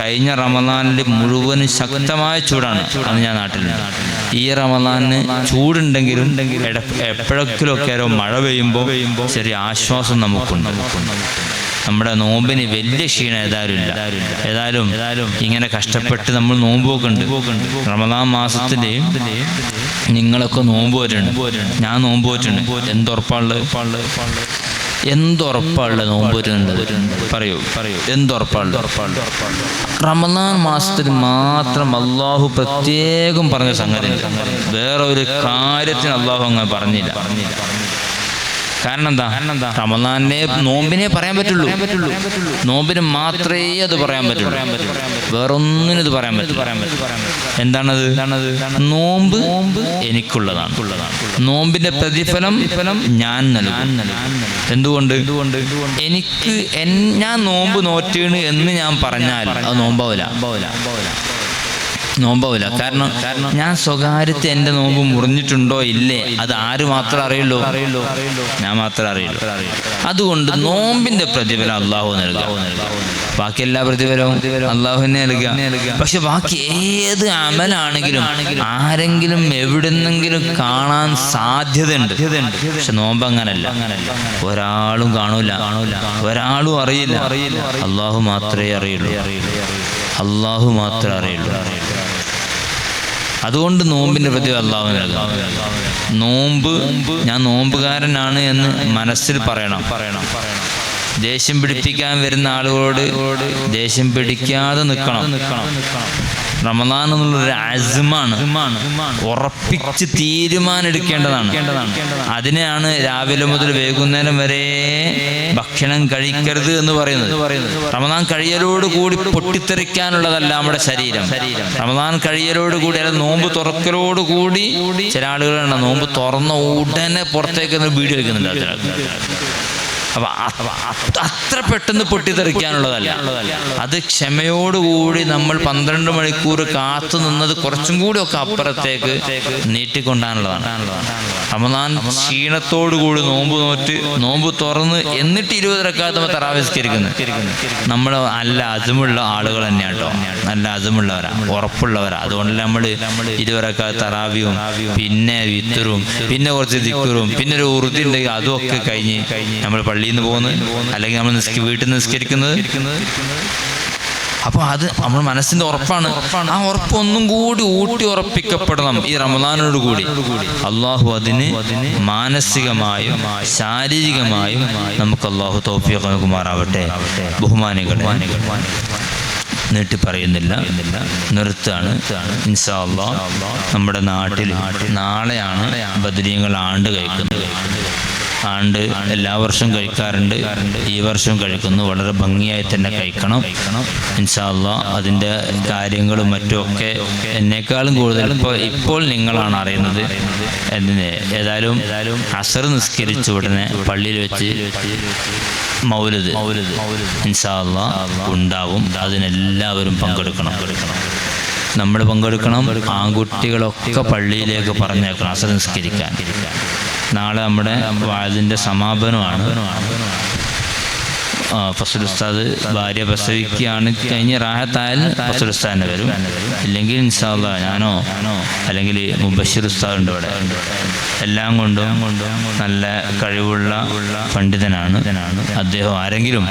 കഴിഞ്ഞ റമദാനിൽ മുഴുവനും ശക്തമായ ചൂടാണ് അന്ന് ഞാൻ നാട്ടിലുണ്ട്. ഈ റമദാനിന് ചൂടുണ്ടെങ്കിലും എപ്പോഴൊക്കെ മഴ പെയ്യുമ്പോൾ ചെറിയ ആശ്വാസം നമുക്കുണ്ട്. നമ്മുടെ നോമ്പിന് വലിയ ക്ഷീണം ഏതായാലും ഇങ്ങനെ കഷ്ടപ്പെട്ട് നമ്മൾ നോമ്പ് നോക്കുന്നുണ്ട്. റമദാൻ മാസത്തിൽ നിങ്ങളൊക്കെ നോമ്പ് പോയിട്ടുണ്ട്, ഞാൻ നോമ്പ് പോയിട്ടുണ്ട്. എന്തുറപ്പാളുള്ളത് നോമ്പ് വരുന്നുണ്ട്? പറയൂ, എന്തുറപ്പാളുള്ളത്? റമദാൻ മാസത്തിൽ മാത്രം അള്ളാഹു പ്രത്യേകം പറഞ്ഞ സംഗതി, വേറെ ഒരു കാര്യത്തിന് അള്ളാഹു അങ്ങനെ പറഞ്ഞില്ല. കാരണം എന്താ? റമദാനെ നോമ്പിനെ പറയാൻ പറ്റുള്ളൂ. നോമ്പിന് മാത്രമേ അത് പറയാൻ പറ്റുള്ളൂ, വേറൊന്നിനും ഇത് പറയാൻ പറ്റില്ല. എന്താണത്? നോമ്പ് എനിക്കുള്ളതാണ്. നോമ്പിന്റെ പ്രതിഫലം ഞാൻ നൽകും. എന്തുകൊണ്ട്? ഞാൻ നോമ്പ് നോറ്റീണ് എന്ന് ഞാൻ പറഞ്ഞാൽ അത് നോമ്പാവില്ല. കാരണം ഞാൻ സ്വകാര്യത്തെ എൻ്റെ നോമ്പ് മുറിഞ്ഞിട്ടുണ്ടോ ഇല്ലേ അത് ആര് മാത്രം അറിയുള്ളൂ? ഞാൻ മാത്രമേ അറിയുള്ളൂ. അതുകൊണ്ട് നോമ്പിന്റെ പ്രതിഫലം അള്ളാഹു നൽകുക. ബാക്കി എല്ലാ പ്രതിഫലവും അള്ളാഹുവിനെ നൽകുക. പക്ഷെ ബാക്കി ഏത് അമലാണെങ്കിലും ആരെങ്കിലും എവിടെന്നെങ്കിലും കാണാൻ സാധ്യതയുണ്ട്. പക്ഷെ നോമ്പ് അങ്ങനല്ല. ഒരാളും കാണൂല, ഒരാളും അറിയില്ല. അള്ളാഹു മാത്രമേ അറിയുള്ളൂ. അതുകൊണ്ട് നോമ്പിന്റെ പ്രതിഫലം അല്ലാഹു നൽകും. നോമ്പ് ഞാൻ നോമ്പുകാരനാണ് എന്ന് മനസ്സിൽ പറയണം. ദേഷ്യം പിടിപ്പിക്കാൻ വരുന്ന ആളുകളോട് ദേഷ്യം പിടിക്കാതെ നിൽക്കണം. റമദാൻ എന്നുള്ളൊരു അസ്മാണ്, ഉറപ്പിച്ച് തീരുമാനം എടുക്കേണ്ടതാണ്. അതിനെയാണ് രാവിലെ മുതൽ വൈകുന്നേരം വരെ ഭക്ഷണം കഴിക്കരുത് എന്ന് പറയുന്നത്. റമദാൻ കഴിയലോട് കൂടി പൊട്ടിത്തെറിക്കാനുള്ളതല്ല നമ്മുടെ ശരീരം. റമദാൻ കഴിയലോട് കൂടി അല്ല, നോമ്പ് തുറക്കലോട് കൂടി ചില ആളുകളുണ്ട് നോമ്പ് തുറന്ന ഉടനെ പുറത്തേക്ക് വീഡിയോ വയ്ക്കുന്നുണ്ട്. അപ്പൊ അത്ര പെട്ടെന്ന് പൊട്ടിത്തെറിക്കാനുള്ളതല്ല. അത് ക്ഷമയോടുകൂടി നമ്മൾ 12 മണിക്കൂർ കാത്തു നിന്നത് കുറച്ചും കൂടി ഒക്കെ അപ്പുറത്തേക്ക് നീട്ടിക്കൊണ്ടാനുള്ളതാണ്. റമദാൻ ക്ഷീണത്തോടുകൂടി നോമ്പ് തുറന്ന് എന്നിട്ട് 20 റക്അത്ത് തറാവീഹ് നമ്മൾ നല്ല അസുമുള്ള ആളുകൾ തന്നെയാണ് കേട്ടോ. നല്ല അസുമുള്ളവരാ, ഉറപ്പുള്ളവരാ. അതുകൊണ്ടല്ല നമ്മൾ 20 റക്അത്ത് തറാവീഹും പിന്നെ വിത്തറും പിന്നെ കുറച്ച് ദിക്റും പിന്നെ ഒരു ഉറുദി ഉണ്ടെങ്കിൽ അതുമൊക്കെ കഴിഞ്ഞ് നമ്മൾ പള്ളിയിൽ നിന്ന് പോകുന്നത്, അല്ലെങ്കിൽ നമ്മൾ വീട്ടിൽ നിന്ന് നിസ്കരിക്കുന്നത്. അപ്പോൾ അത് നമ്മൾ മനസ്സിന്റെ ഉറപ്പാണ്. ആ ഉറപ്പ് ഒന്നും കൂടി ഊട്ടി ഉറപ്പിക്കപ്പെടണം ഈ റമദാനോട് കൂടി. അള്ളാഹു അതിന് മാനസികമായും ശാരീരികമായും നമുക്ക് അള്ളാഹു തൗഫീഖ് നൽകുമാറാവട്ടെ. ബഹുമാനികളെ, നീട്ടി പറയുന്നില്ല, നിർത്താണ്. ഇൻഷാ അല്ലാഹ് നമ്മുടെ നാട്ടിൽ നാളെയാണ് ബദരീങ്ങൾ ആണ്ട് കഴിക്കുന്നത്. ആണ്ട് എല്ലാ വർഷവും കഴിക്കാറുണ്ട്, ഈ വർഷവും കഴിക്കുന്നു. വളരെ ഭംഗിയായി തന്നെ കഴിക്കണം ഇൻഷാ അല്ലാഹ്. അതിൻ്റെ കാര്യങ്ങളും മറ്റുമൊക്കെ എന്നെക്കാളും കൂടുതൽ ഇപ്പോൾ നിങ്ങളാണ് അറിയുന്നത്. ഏതായാലും അസർ നിസ്കരിച്ച ഉടനെ പള്ളിയിൽ വെച്ച് മൗലിദ് ഇൻഷാ അല്ലാഹ് ഉണ്ടാവും. അതിനെല്ലാവരും പങ്കെടുക്കണം. നമ്മൾ പങ്കെടുക്കണം. ആൺകുട്ടികളൊക്കെ പള്ളിയിലേക്ക് പറഞ്ഞേക്കണം അസർ നിസ്കരിക്കാൻ. നാളെ നമ്മുടെ വാദിൻ്റെ സമാപനമാണ്. ഫസൽ ഉസ്താദ് ഭാര്യ പ്രസവിക്കുകയാണ് കഴിഞ്ഞ് റാഹത്തായാൽ ഫസൽ ഉസ്താദിന് വരും. ഇല്ലെങ്കിൽ ഇൻഷാ അല്ലാഹ് ഞാനോ അല്ലെങ്കിൽ മുബശ്ശിർ ഉസ്താദ് ഉണ്ട് ഇവിടെ. എല്ലാം കൊണ്ടും നല്ല കഴിവുള്ള പണ്ഡിതനാണ് അദ്ദേഹം. ആരെങ്കിലും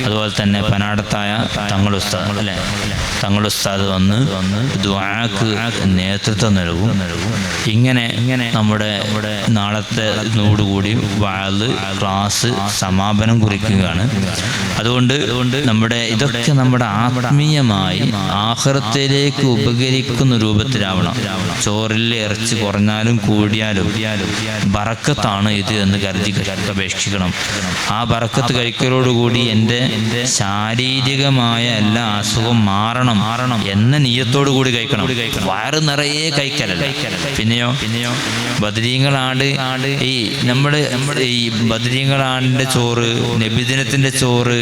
അതുപോലെ തന്നെ പനാടത്തായ തങ്ങൾ ഉസ്താദ് അല്ലേ, തങ്ങൾ ഉസ്താദ് വന്ന് ദുആക്ക് നേതൃത്വം നൽകും. ഇങ്ങനെ നമ്മുടെ നാളത്തെ നോടുകൂടി വാദ് ക്ലാസ് സമാപനം കുറിക്കുകയാണ്. അതുകൊണ്ട് ഇതൊക്കെ നമ്മുടെ ആത്മീയമായി ആഖിറത്തിലേക്ക് ഉപകരിക്കുന്ന രൂപത്തിലാവണം. ചോറിൽ ഇറച്ചി കുറഞ്ഞാലും കൂടിയാലും ബറക്കത്താണ് ഇത് എന്ന് കരുതി അപേക്ഷിക്കണം. ആ ബറക്കത്ത് കഴിക്കലോടുകൂടി എൻ്റെ ശാരീരികമായ എല്ലാ അസുഖം മാറണം എന്ന നിയ്യത്തോടു കൂടി കഴിക്കണം. വയറ് നിറയെ കഴിക്കലല്ല. പിന്നെയോ ബദരീങ്ങളാണ്ട് ഈ നമ്മുടെ ഈ ബദരീങ്ങളാണ്ടിൻ്റെ ചോറ്, നബിദിനത്തിൻ്റെ ചോറ്,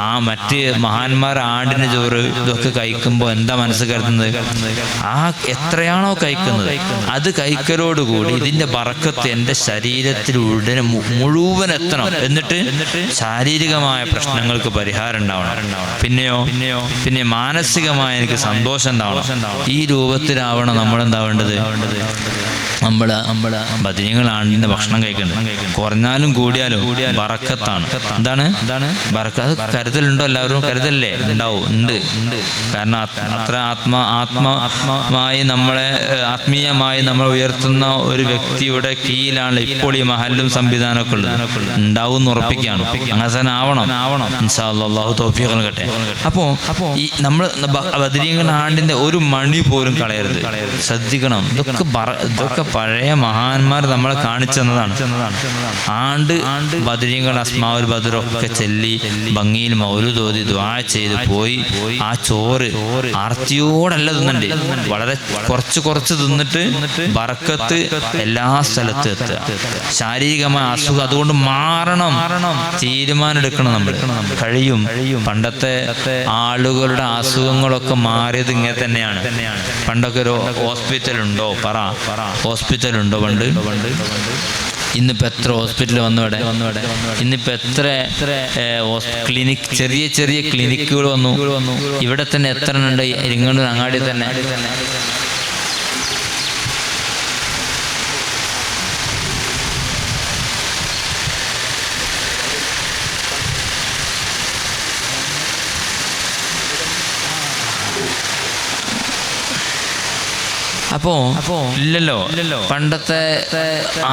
ആ മറ്റ് മഹാന്മാർ ആണ്ടിൻ്റെ ചോറ്, ഇതൊക്കെ കഴിക്കുമ്പോൾ എന്താ മനസ്സ് കരുതുന്നത്? ആ എത്രയാണോ കഴിക്കുന്നത് അത് കഴിക്കലോടുകൂടി ഇതിൻ്റെ ബറക്കത്ത് എൻ്റെ ശരീരത്തിൽ ഉടനെ മുഴുവൻ എത്തണം. എന്നിട്ട് ശാരീരികമായ പ്രശ്നങ്ങൾക്ക് പരിഹാരം ഉണ്ടാവണം. പിന്നെ മാനസികമായ എനിക്ക് സന്തോഷം ഉണ്ടാവണം. ഈ രൂപത്തിലാവണം നമ്മളെന്താവേണ്ടത്? നമ്മള് ബദരീങ്ങളാണ്ടിൻ്റെ ഭക്ഷണം കഴിക്കുന്നത്. കുറഞ്ഞാലും കൂടിയാലും ബറക്കത്താണ്. എന്താണ് ബറക്കത്ത്? കരുതലുണ്ടോ? എല്ലാവരും കരുതല്ലേ? ഉണ്ട്. കാരണം അത്ര ആത്മമായി നമ്മളെ ആത്മീയമായി നമ്മൾ ഉയർത്തുന്ന ഒരു വ്യക്തിയുടെ കീഴിലാണ് ഇപ്പോൾ ഈ മഹല്ലും സംവിധാനമൊക്കെ ഉള്ളത്. ഉണ്ടാവും എന്ന് ഉറപ്പിക്കുകയാണ്. അങ്ങനെ തന്നെ ആവണം ഇൻഷാ അല്ലാഹ്. അല്ലാഹു തൗഫീഖ് നൽകട്ടെ. അപ്പോൾ ഈ നമ്മൾ ബദരീങ്ങളാണ്ടിൻ്റെ ഒരു മണി പോലും കളയരുത്. ശ്രദ്ധിക്കണം. ഇതൊക്കെ പഴയ മഹാന്മാർ നമ്മളെ കാണിച്ചു തന്നതാണ്. ആണ്ട് ബദരീങ്ങൾ അസ്മാഉൽ ബദറൊക്കെ ചൊല്ലി ഭംഗിയിൽ മൗലൂദ് ഓതി ദുആ ചെയ്ത് പോയി ആ ചോറ് ആർത്തിയോടല്ല തിന്നണ്ട്, വളരെ കുറച്ച് തിന്നിട്ട് ബറക്കത്ത് എല്ലാ സ്ഥലത്തും എത്തുക. ശാരീരികമായ അസുഖം അതുകൊണ്ട് മാറണം. തീരുമാനം എടുക്കണം. നമ്മൾ കഴിയും. പണ്ടത്തെ ആളുകളുടെ അസുഖങ്ങളൊക്കെ മാറിയത് ഇങ്ങനെ തന്നെയാണ്. പണ്ടൊക്കെ ഒരു ഹോസ്പിറ്റലുണ്ടോ ഹോസ്പിറ്റലുണ്ടോ പണ്ട്? ഇന്നിപ്പോൾ എത്ര ഹോസ്പിറ്റൽ വന്നവിടെ? ഇന്നിപ്പോൾ എത്ര ക്ലിനിക്, ചെറിയ ക്ലിനിക്കുകൾ വന്നു. ഇവിടെ തന്നെ എത്ര ഉണ്ട്? ഇരിങ്ങണ്ണൂർ അങ്ങാടി തന്നെ. അപ്പോ ഇല്ലല്ലോ. പണ്ടത്തെ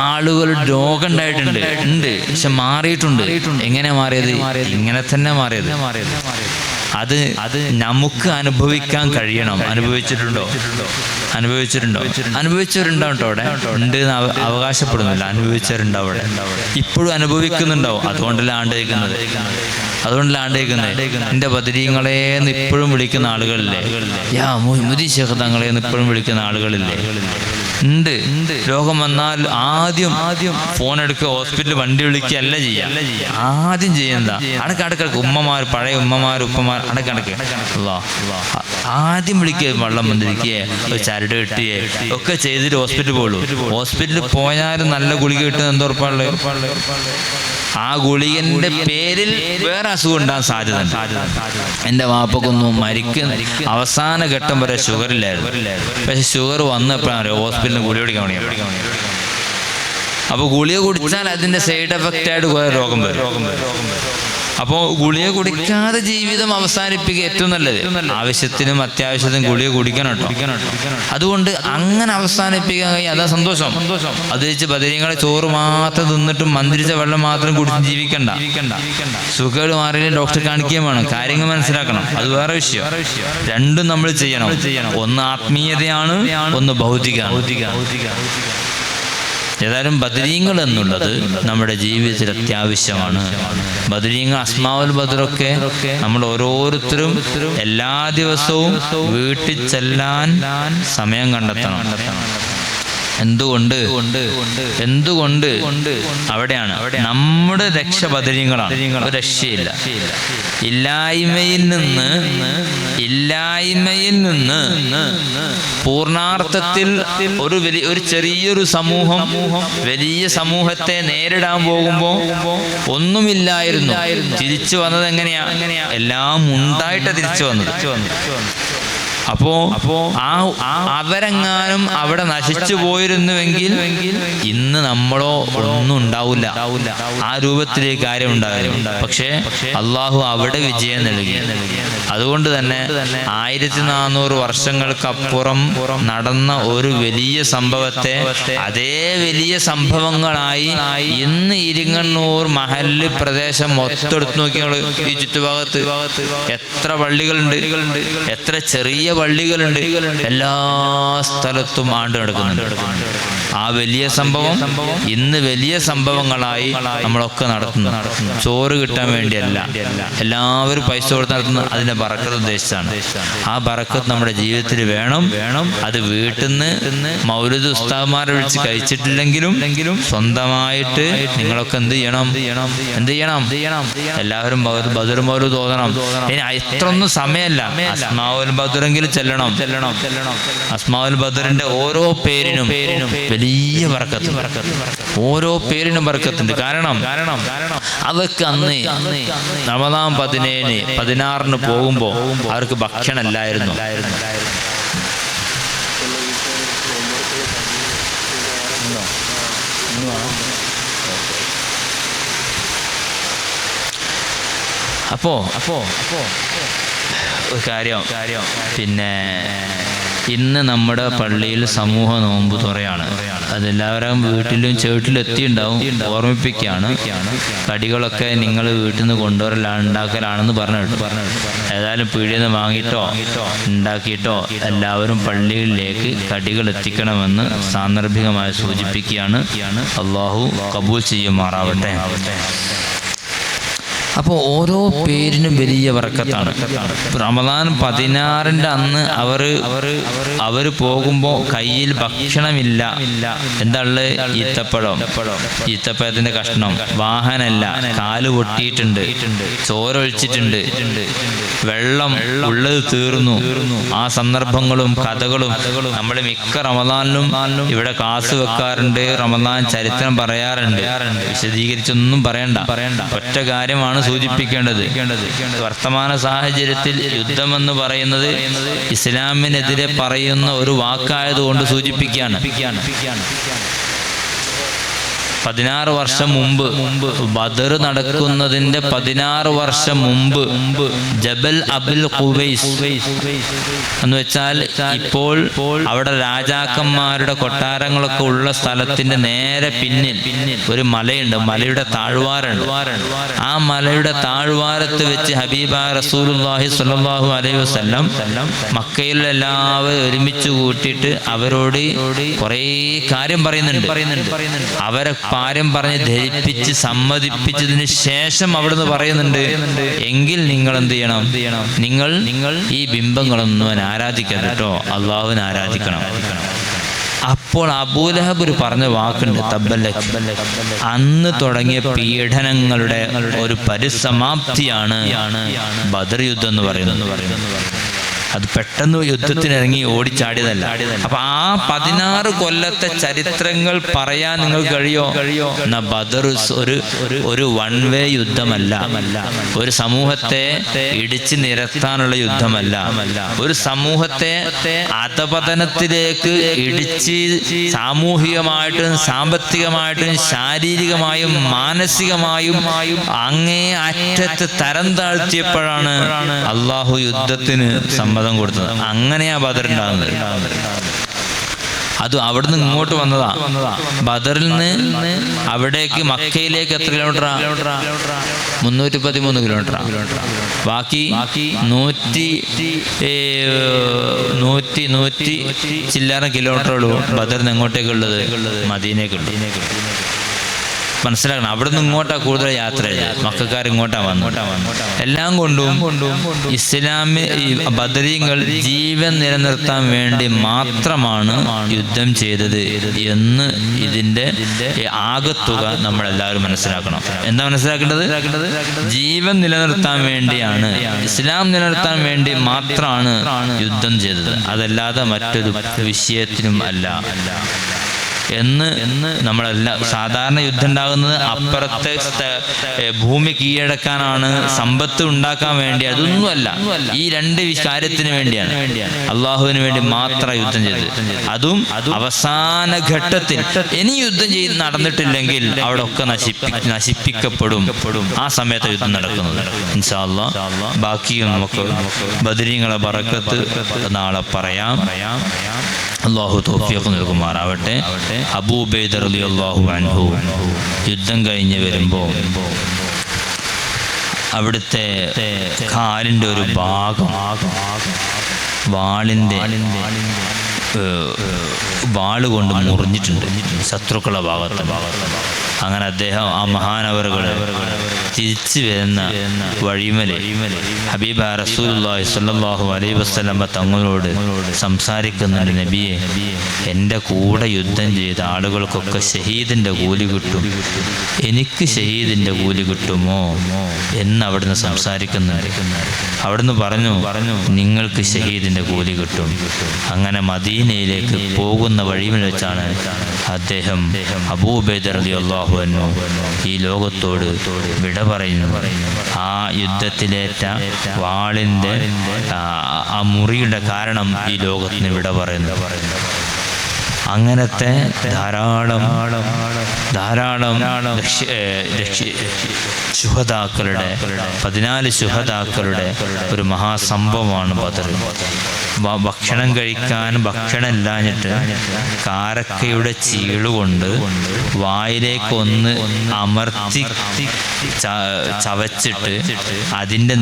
ആളുകൾ രോഗം ഉണ്ടായിട്ടുണ്ട്, പക്ഷെ മാറിയിട്ടുണ്ട്. എങ്ങനെ മാറിയത്? ഇങ്ങനെ തന്നെ മാറിയത്. അത് നമുക്ക് അനുഭവിക്കാൻ കഴിയണം. അനുഭവിച്ചിട്ടുണ്ടോ? അനുഭവിച്ചവരുണ്ടാവും കേട്ടോ അവിടെ. ഉണ്ട് എന്ന് അവകാശപ്പെടുന്നില്ല. അനുഭവിച്ചവരുണ്ടാവും അവിടെ. ഇപ്പോഴും അനുഭവിക്കുന്നുണ്ടാവും. അതുകൊണ്ടല്ല ആണ്ടേക്കുന്നത്. എൻ്റെ ബദരീങ്ങളെന്ന് ഇപ്പോഴും വിളിക്കുന്ന ആളുകളില്ലേ? യാ മുഹമ്മദി ശേഖ് തങ്ങളെന്ന് ഇപ്പോഴും വിളിക്കുന്ന ആളുകളില്ലേ? ഉണ്ട്. രോഗം വന്നാൽ ആദ്യം ഫോൺ എടുക്കുക, ഹോസ്പിറ്റലിൽ വണ്ടി വിളിക്കുക അല്ല ചെയ്യാം. ആദ്യം ചെയ്യുന്നതാ അടക്കടക്ക് ഉമ്മമാർ, പഴയ ഉമ്മമാർ ഉപ്പമാർ അടക്കടക്ക് ആദ്യം വിളിക്കുക, വെള്ളം വന്നിരിക്കുക, ചരട് കെട്ടുക ഒക്കെ ചെയ്തിട്ട് ഹോസ്പിറ്റലിൽ പോകുള്ളൂ. ഹോസ്പിറ്റലിൽ പോയാലും നല്ല ഗുളിക കിട്ടുന്ന എന്തോർപ്പാണുള്ളത്? ആ ഗുളികന്റെ പേരിൽ വേറെ അസുഖം ഉണ്ടാകാൻ സാധ്യത. എൻ്റെ വാപ്പക്കൊന്നും മരിക്കുന്ന അവസാന ഘട്ടം വരെ ഷുഗർ ഇല്ലായിരുന്നു. പക്ഷെ ഷുഗർ വന്നപ്പോഴാണ് ഹോസ്പിറ്റലിൽ ഗുളിക കുടിക്കാൻ തുടങ്ങിയത്. അപ്പോൾ ഗുളിക കുടിച്ചാൽ അതിൻ്റെ സൈഡ് എഫക്റ്റ് ആയിട്ട് കുറേ രോഗം വരും. അപ്പോൾ ഗുളിക കുടിക്കാതെ ജീവിതം അവസാനിപ്പിക്കുക ഏറ്റവും നല്ലത്. ആവശ്യത്തിനും അത്യാവശ്യത്തിനും ഗുളിക കുടിക്കണം കേട്ടോ. അതുകൊണ്ട് അങ്ങനെ അവസാനിപ്പിക്കാൻ കഴിയും. അതാ സന്തോഷം. അത് വെച്ച് ബദരീങ്ങളെ ചോറ് മാത്രം തിന്നിട്ടും മന്ത്രിച്ച വെള്ളം മാത്രം കുടിച്ച് ജീവിക്കണ്ട. സുഖേട് മാറിയാലും ഡോക്ടറെ കാണിക്കുകയും വേണം. കാര്യങ്ങൾ മനസ്സിലാക്കണം. അത് വേറെ വിഷയം. രണ്ടും നമ്മൾ ചെയ്യണം. ഒന്ന് ആത്മീയതയാണ്, ഒന്ന് ഭൗതികമാണ്. ഏതായാലും ബദരീങ്ങൾ എന്നുള്ളത് നമ്മുടെ ജീവിതത്തിൽ അത്യാവശ്യമാണ്. ബദരീങ്ങൾ, അസ്മാഉൽ ബദറൊക്കെ നമ്മൾ ഓരോരുത്തരും എല്ലാ ദിവസവും വീട്ടിൽ ചെല്ലാൻ സമയം കണ്ടെത്തണം. എന്തുകൊണ്ട് അവിടെയാണ് നമ്മുടെ രക്ഷ. ബദരീങ്ങളാണ്, ഒരു രക്ഷയില്ല. ഇല്ലായ്മയിൽ നിന്ന് പൂർണാർത്ഥത്തിൽ ഒരു ചെറിയൊരു സമൂഹം വലിയ സമൂഹത്തെ നേരിടാൻ പോകുമ്പോൾ ഒന്നുമില്ലായിരുന്നു. തിരിച്ചു വന്നത് എങ്ങനെയാ? എല്ലാം ഉണ്ടായിട്ട് തിരിച്ചു വന്നത്. അപ്പോ അവരെങ്ങാനും അവിടെ നശിച്ചു പോയിരുന്നുവെങ്കിൽ ഇന്ന് നമ്മളോ ഒന്നും ഉണ്ടാവില്ല. ആ രൂപത്തിലേക്ക് കാര്യം ഉണ്ടായിരുന്നു. പക്ഷേ അള്ളാഹു അവിടെ വിജയം നൽകി. അതുകൊണ്ട് തന്നെ 1400 വർഷങ്ങൾക്കപ്പുറം നടന്ന ഒരു വലിയ സംഭവത്തെ അതേ വലിയ സംഭവങ്ങളായി ഇന്ന് ഇരിങ്ങണ്ണൂർ മഹല്ല് പ്രദേശം മൊത്തെടുത്ത് നോക്കിയാൽ ഈ ചുറ്റുഭാഗത്ത് എത്ര പള്ളികളുണ്ട്, എത്ര ചെറിയ പള്ളികളുണ്ട്. എല്ലാ സ്ഥലത്തും ആണ്ട് നടക്കുന്നുണ്ട്. ആ വലിയ സംഭവം ഇന്ന് വലിയ സംഭവങ്ങളായി നമ്മളൊക്കെ നടത്തുന്നു. ചോറ് കിട്ടാൻ വേണ്ടിയല്ല, എല്ലാവരും പൈസ കൊടുത്ത് നടത്തുന്നു. അതിന്റെ ബറക്കത്ത് ഉദ്ദേശിച്ചാണ്. ആ ബറക്കത്ത് നമ്മുടെ ജീവിതത്തിൽ വേണം. അത് വീട്ടിൽ നിന്ന് മൗലിദ് ഉസ്താദ്മാരെ വിളിച്ച് കഴിച്ചിട്ടില്ലെങ്കിലും സ്വന്തമായിട്ട് നിങ്ങളൊക്കെ എന്ത് ചെയ്യണം? എല്ലാവരും ബദർ മൗലിദ് തോന്നണം. ഇനി ഇത്രയൊന്നും സമയമല്ല. അസ്മാഉൽ ബദറെങ്കിലും ചെല്ലണം. അസ്മാഉൽ ബദറിന്റെ ഓരോ പേരിനും വലിയ ബർക്കത്ത്, ഓരോ പേരിനും ബർക്കത്തുണ്ട്. കാരണം അതൊക്കെ അന്ന് റമദാൻ 17, 16 പോകുമ്പോൾ അവർക്ക് ഭക്ഷണം ഇല്ലായിരുന്നു. അപ്പോ ഒരു കാര്യം, പിന്നെ ഇന്ന് നമ്മുടെ പള്ളിയിൽ സമൂഹ നോമ്പ് തുറയാണ്. അതെല്ലാവരും വീട്ടിലും ചേട്ടിലും എത്തിയിട്ടുണ്ടാവും. ഓർമ്മിപ്പിക്കുകയാണ്, കടികളൊക്കെ നിങ്ങൾ വീട്ടിൽ നിന്ന് ഉണ്ടാക്കലാണെന്ന് പറഞ്ഞു. ഏതായാലും പീടിയിൽ നിന്ന് വാങ്ങിയിട്ടോ ഉണ്ടാക്കിയിട്ടോ എല്ലാവരും പള്ളികളിലേക്ക് കടികൾ എത്തിക്കണമെന്ന് സാന്ദർഭികമായി സൂചിപ്പിക്കുകയാണ്. അള്ളാഹു കബൂൽ ചെയ്യുമാറാവട്ടെ. അപ്പോൾ ഓരോ പേരിനും വലിയ ബർക്കത്താണ്. റമദാൻ 16 അന്ന് അവർ പോകുമ്പോൾ കയ്യിൽ ഭക്ഷണമില്ല. എന്താ ഉള്ളത്? ഈത്തപ്പഴത്തിന്റെ കഷ്ണം, വാഹനമല്ല, കാല് പൊട്ടിയിട്ടുണ്ട്, ചോരൊഴിച്ചിട്ടുണ്ട്, വെള്ളം ഉള്ളത് തീർന്നു. ആ സന്ദർഭങ്ങളും കഥകളും നമ്മൾ മിക്ക റമദാനിലും ഇവിടെ ക്ലാസ് വെക്കാറുണ്ട്. റമദാൻ ചരിത്രം പറയാറുണ്ട്. വിശദീകരിച്ചൊന്നും പറയണ്ട. ഒറ്റ കാര്യമാണ് സൂചിപ്പിക്കേണ്ടത്. വർത്തമാന സാഹചര്യത്തിൽ യുദ്ധമെന്ന് പറയുന്നത് ഇസ്ലാമിനെതിരെ പറയുന്ന ഒരു വാക്കായതുകൊണ്ട് സൂചിപ്പിക്കുകയാണ്. 16 വർഷം മുമ്പ് ബദർ നടക്കുന്നതിന്റെ 16 വർഷം മുമ്പ് ജബൽ അബുൽ ഖുബൈസ് എന്ന് വെച്ചാൽ ഇപ്പോൾ അവിടെ രാജാക്കന്മാരുടെ കൊട്ടാരങ്ങളൊക്കെ ഉള്ള സ്ഥലത്തിന്റെ നേരെ പിന്നിൽ ഒരു മലയുണ്ട്, മലയുടെ താഴ്വാരമുണ്ട്. ആ മലയുടെ താഴ്വാരത്ത് വെച്ച് ഹബീബായ റസൂലുള്ളാഹി സ്വല്ലല്ലാഹു അലൈഹി വസല്ലം മക്കയിൽ എല്ലാവരും ഒരുമിച്ച് കൂട്ടിയിട്ട് അവരോട് കുറേ കാര്യം പറയുന്നുണ്ട്. അവരെ കാര്യം പറഞ്ഞ് ധരിപ്പിച്ച് സമ്മതിപ്പിച്ചതിന് ശേഷം അവിടുന്ന് പറയുന്നുണ്ട്, എങ്കിൽ നിങ്ങൾ എന്ത് ചെയ്യണം, നിങ്ങൾ ഈ ബിംബങ്ങളൊന്നും ആരാധിക്കരുത് കേട്ടോ, അള്ളാഹുവിനെ ആരാധിക്കണം. അപ്പോൾ അബൂലഹബ് പറഞ്ഞ വാക്കുണ്ട്, തബ്ബലക്. അന്ന് തുടങ്ങിയ പീഡനങ്ങളുടെ ഒരു പരിസമാപ്തിയാണ് ബദർ യുദ്ധം എന്ന് പറയുന്നത്. അത് പെട്ടെന്ന് യുദ്ധത്തിനിറങ്ങി ഓടിച്ചാടിയതല്ല. അപ്പൊ ആ 16 കൊല്ലത്തെ ചരിത്രങ്ങൾ പറയാൻ നിങ്ങൾക്ക് കഴിയോ? എന്നാ ബദർ ഒരു വൺ വേ യുദ്ധമല്ല, ഒരു സമൂഹത്തെ ഇടിച്ചു നിരത്താനുള്ള യുദ്ധമല്ല, ഒരു സമൂഹത്തെ അധപതനത്തിലേക്ക് ഇടിച്ച് സാമൂഹികമായിട്ടും സാമ്പത്തികമായിട്ടും ശാരീരികമായും മാനസികമായും അങ്ങേ അറ്റത്ത് തരം താഴ്ത്തിയപ്പോഴാണ് അള്ളാഹു യുദ്ധത്തിന് സമ്മതം കൊടുത്തത്. അങ്ങനെയാ ബദർ ഉണ്ടാകുന്നത്. അത് അവിടുന്ന് ഇങ്ങോട്ട് വന്നതാ. ബദറിൽ നിന്ന് അവിടേക്ക് മക്കയിലേക്ക് എത്ര കിലോമീറ്ററാ? 313 കിലോമീറ്ററാ. ബാക്കി 100 ചില്ലറ കിലോമീറ്റർ ഉള്ളൂ ബദറിന് എങ്ങോട്ടേക്കുള്ളത്, മദീനയ്ക്കുള്ളത്. മനസ്സിലാക്കണം. അവിടുന്ന് ഇങ്ങോട്ടാ കൂടുതൽ യാത്ര ചെയ്തത്, മക്കക്കാർ ഇങ്ങോട്ടാ വന്നു. എല്ലാം കൊണ്ടും ബദരീങ്ങൾ ജീവൻ നിലനിർത്താൻ വേണ്ടി മാത്രമാണ് യുദ്ധം ചെയ്തത് എന്ന് ഇതിന്റെ ആകത്തുക നമ്മളെല്ലാവരും മനസ്സിലാക്കണം. എന്താ മനസ്സിലാക്കേണ്ടത്? ജീവൻ നിലനിർത്താൻ വേണ്ടിയാണ്, ഇസ്ലാം നിലനിർത്താൻ വേണ്ടി മാത്രമാണ് യുദ്ധം ചെയ്തത്, അതല്ലാതെ മറ്റൊരു വിഷയത്തിനും അല്ല എന്ന് നമ്മളെല്ലാം. സാധാരണ യുദ്ധം ഉണ്ടാകുന്നത് അപ്പുറത്തെ ഭൂമി കീഴടക്കാനാണ്, സമ്പത്ത് ഉണ്ടാക്കാൻ വേണ്ടി, അതൊന്നുമല്ല. ഈ രണ്ട് കാര്യത്തിന് വേണ്ടിയാണ്, അള്ളാഹുവിന് വേണ്ടി മാത്രം യുദ്ധം ചെയ്തത്. അതും അവസാന ഘട്ടത്തിൽ ഇനി യുദ്ധം ചെയ്ത് നടന്നിട്ടില്ലെങ്കിൽ അവിടെ ഒക്കെ നശിപ്പിക്കപ്പെടും. ആ സമയത്ത് യുദ്ധം നടക്കുന്നത്. ഇൻഷാ അല്ലാഹ് ബാക്കിയും നമുക്ക് ബദരീങ്ങളെ ബറക്കത്ത് നാളെ പറയാം. അള്ളാഹു തൗഫീഖ് നൽകുമാറാവട്ടെ. അബൂ ഉബൈദ റളിയല്ലാഹു അൻഹു യുദ്ധം കഴിഞ്ഞ് വരുമ്പോൾ അവിടുത്തെ കാലിൻ്റെ ഒരു ഭാഗം വാള് കൊണ്ട് മുറിഞ്ഞിട്ടുണ്ട്, ശത്രുക്കളുടെ ഭാഗത്ത്. അങ്ങനെ അദ്ദേഹം ആ മഹാനവറുകൾ തിരിച്ചു വരുന്ന വഴിമല ഹബീബ റസൂലുള്ളാഹി സ്വല്ലല്ലാഹു അലൈഹി വസല്ലം തങ്ങളോട് സംസാരിക്കുന്നുണ്ട്, നബിയെ, എൻ്റെ കൂടെ യുദ്ധം ചെയ്ത ആളുകൾക്കൊക്കെ ഷഹീദിൻ്റെ കൂലി കിട്ടും, എനിക്ക് ഷഹീദിൻ്റെ കൂലി കിട്ടുമോ എന്ന് അവിടുന്ന് സംസാരിക്കുന്നുണ്ട്. അവിടുന്ന് പറഞ്ഞു, നിങ്ങൾക്ക് ഷഹീദിൻ്റെ കൂലി കിട്ടും. അങ്ങനെ മദീനയിലേക്ക് പോകുന്ന വഴിയിൽ വെച്ചാണ് അദ്ദേഹം അബൂ ഉബൈദ റളിയല്ലാഹു അൻഹു ഈ ലോകത്തോട് വിട പറയുന്നു. ആ യുദ്ധത്തിലേറ്റ വാളിൻ്റെ ആ മുറിയുടെ കാരണം ഈ ലോകത്തിന് വിട പറയുന്നു. അങ്ങനത്തെ ധാരാളം ശുഹദാക്കളുടെ 14 ശുഹദാക്കളുടെ ഒരു മഹാസംഭവമാണ് ബദർ. ഭക്ഷണം കഴിക്കാൻ ഭക്ഷണമില്ലാഞ്ഞിട്ട് കാരക്കയുടെ ചീളുകൊണ്ട് വായിലേക്കൊന്ന് അമർത്തി ചവച്ചിട്ട് അതിൻ്റെ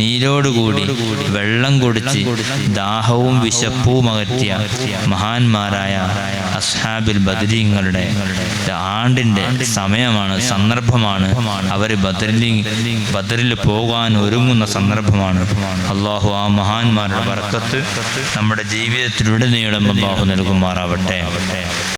നീരോടുകൂടി വെള്ളം കുടിച്ച് ദാഹവും വിശപ്പും അകറ്റിയ മഹാന്മാരായ അസ്ഹാബിൽ ബദരീങ്ങളുടെ ആണ്ടിൻ്റെ സമയമാണ്, സന്ദർഭമാണ്. അവർ ബദറിൽ പോകാൻ ഒരുങ്ങുന്ന സന്ദർഭമാണ്. അള്ളാഹു ആ മഹാന്മാരുടെ ബർക്കത്ത് നമ്മുടെ ജീവിതത്തിലുടനീളം അള്ളാഹു നൽകുമാറാവട്ടെ.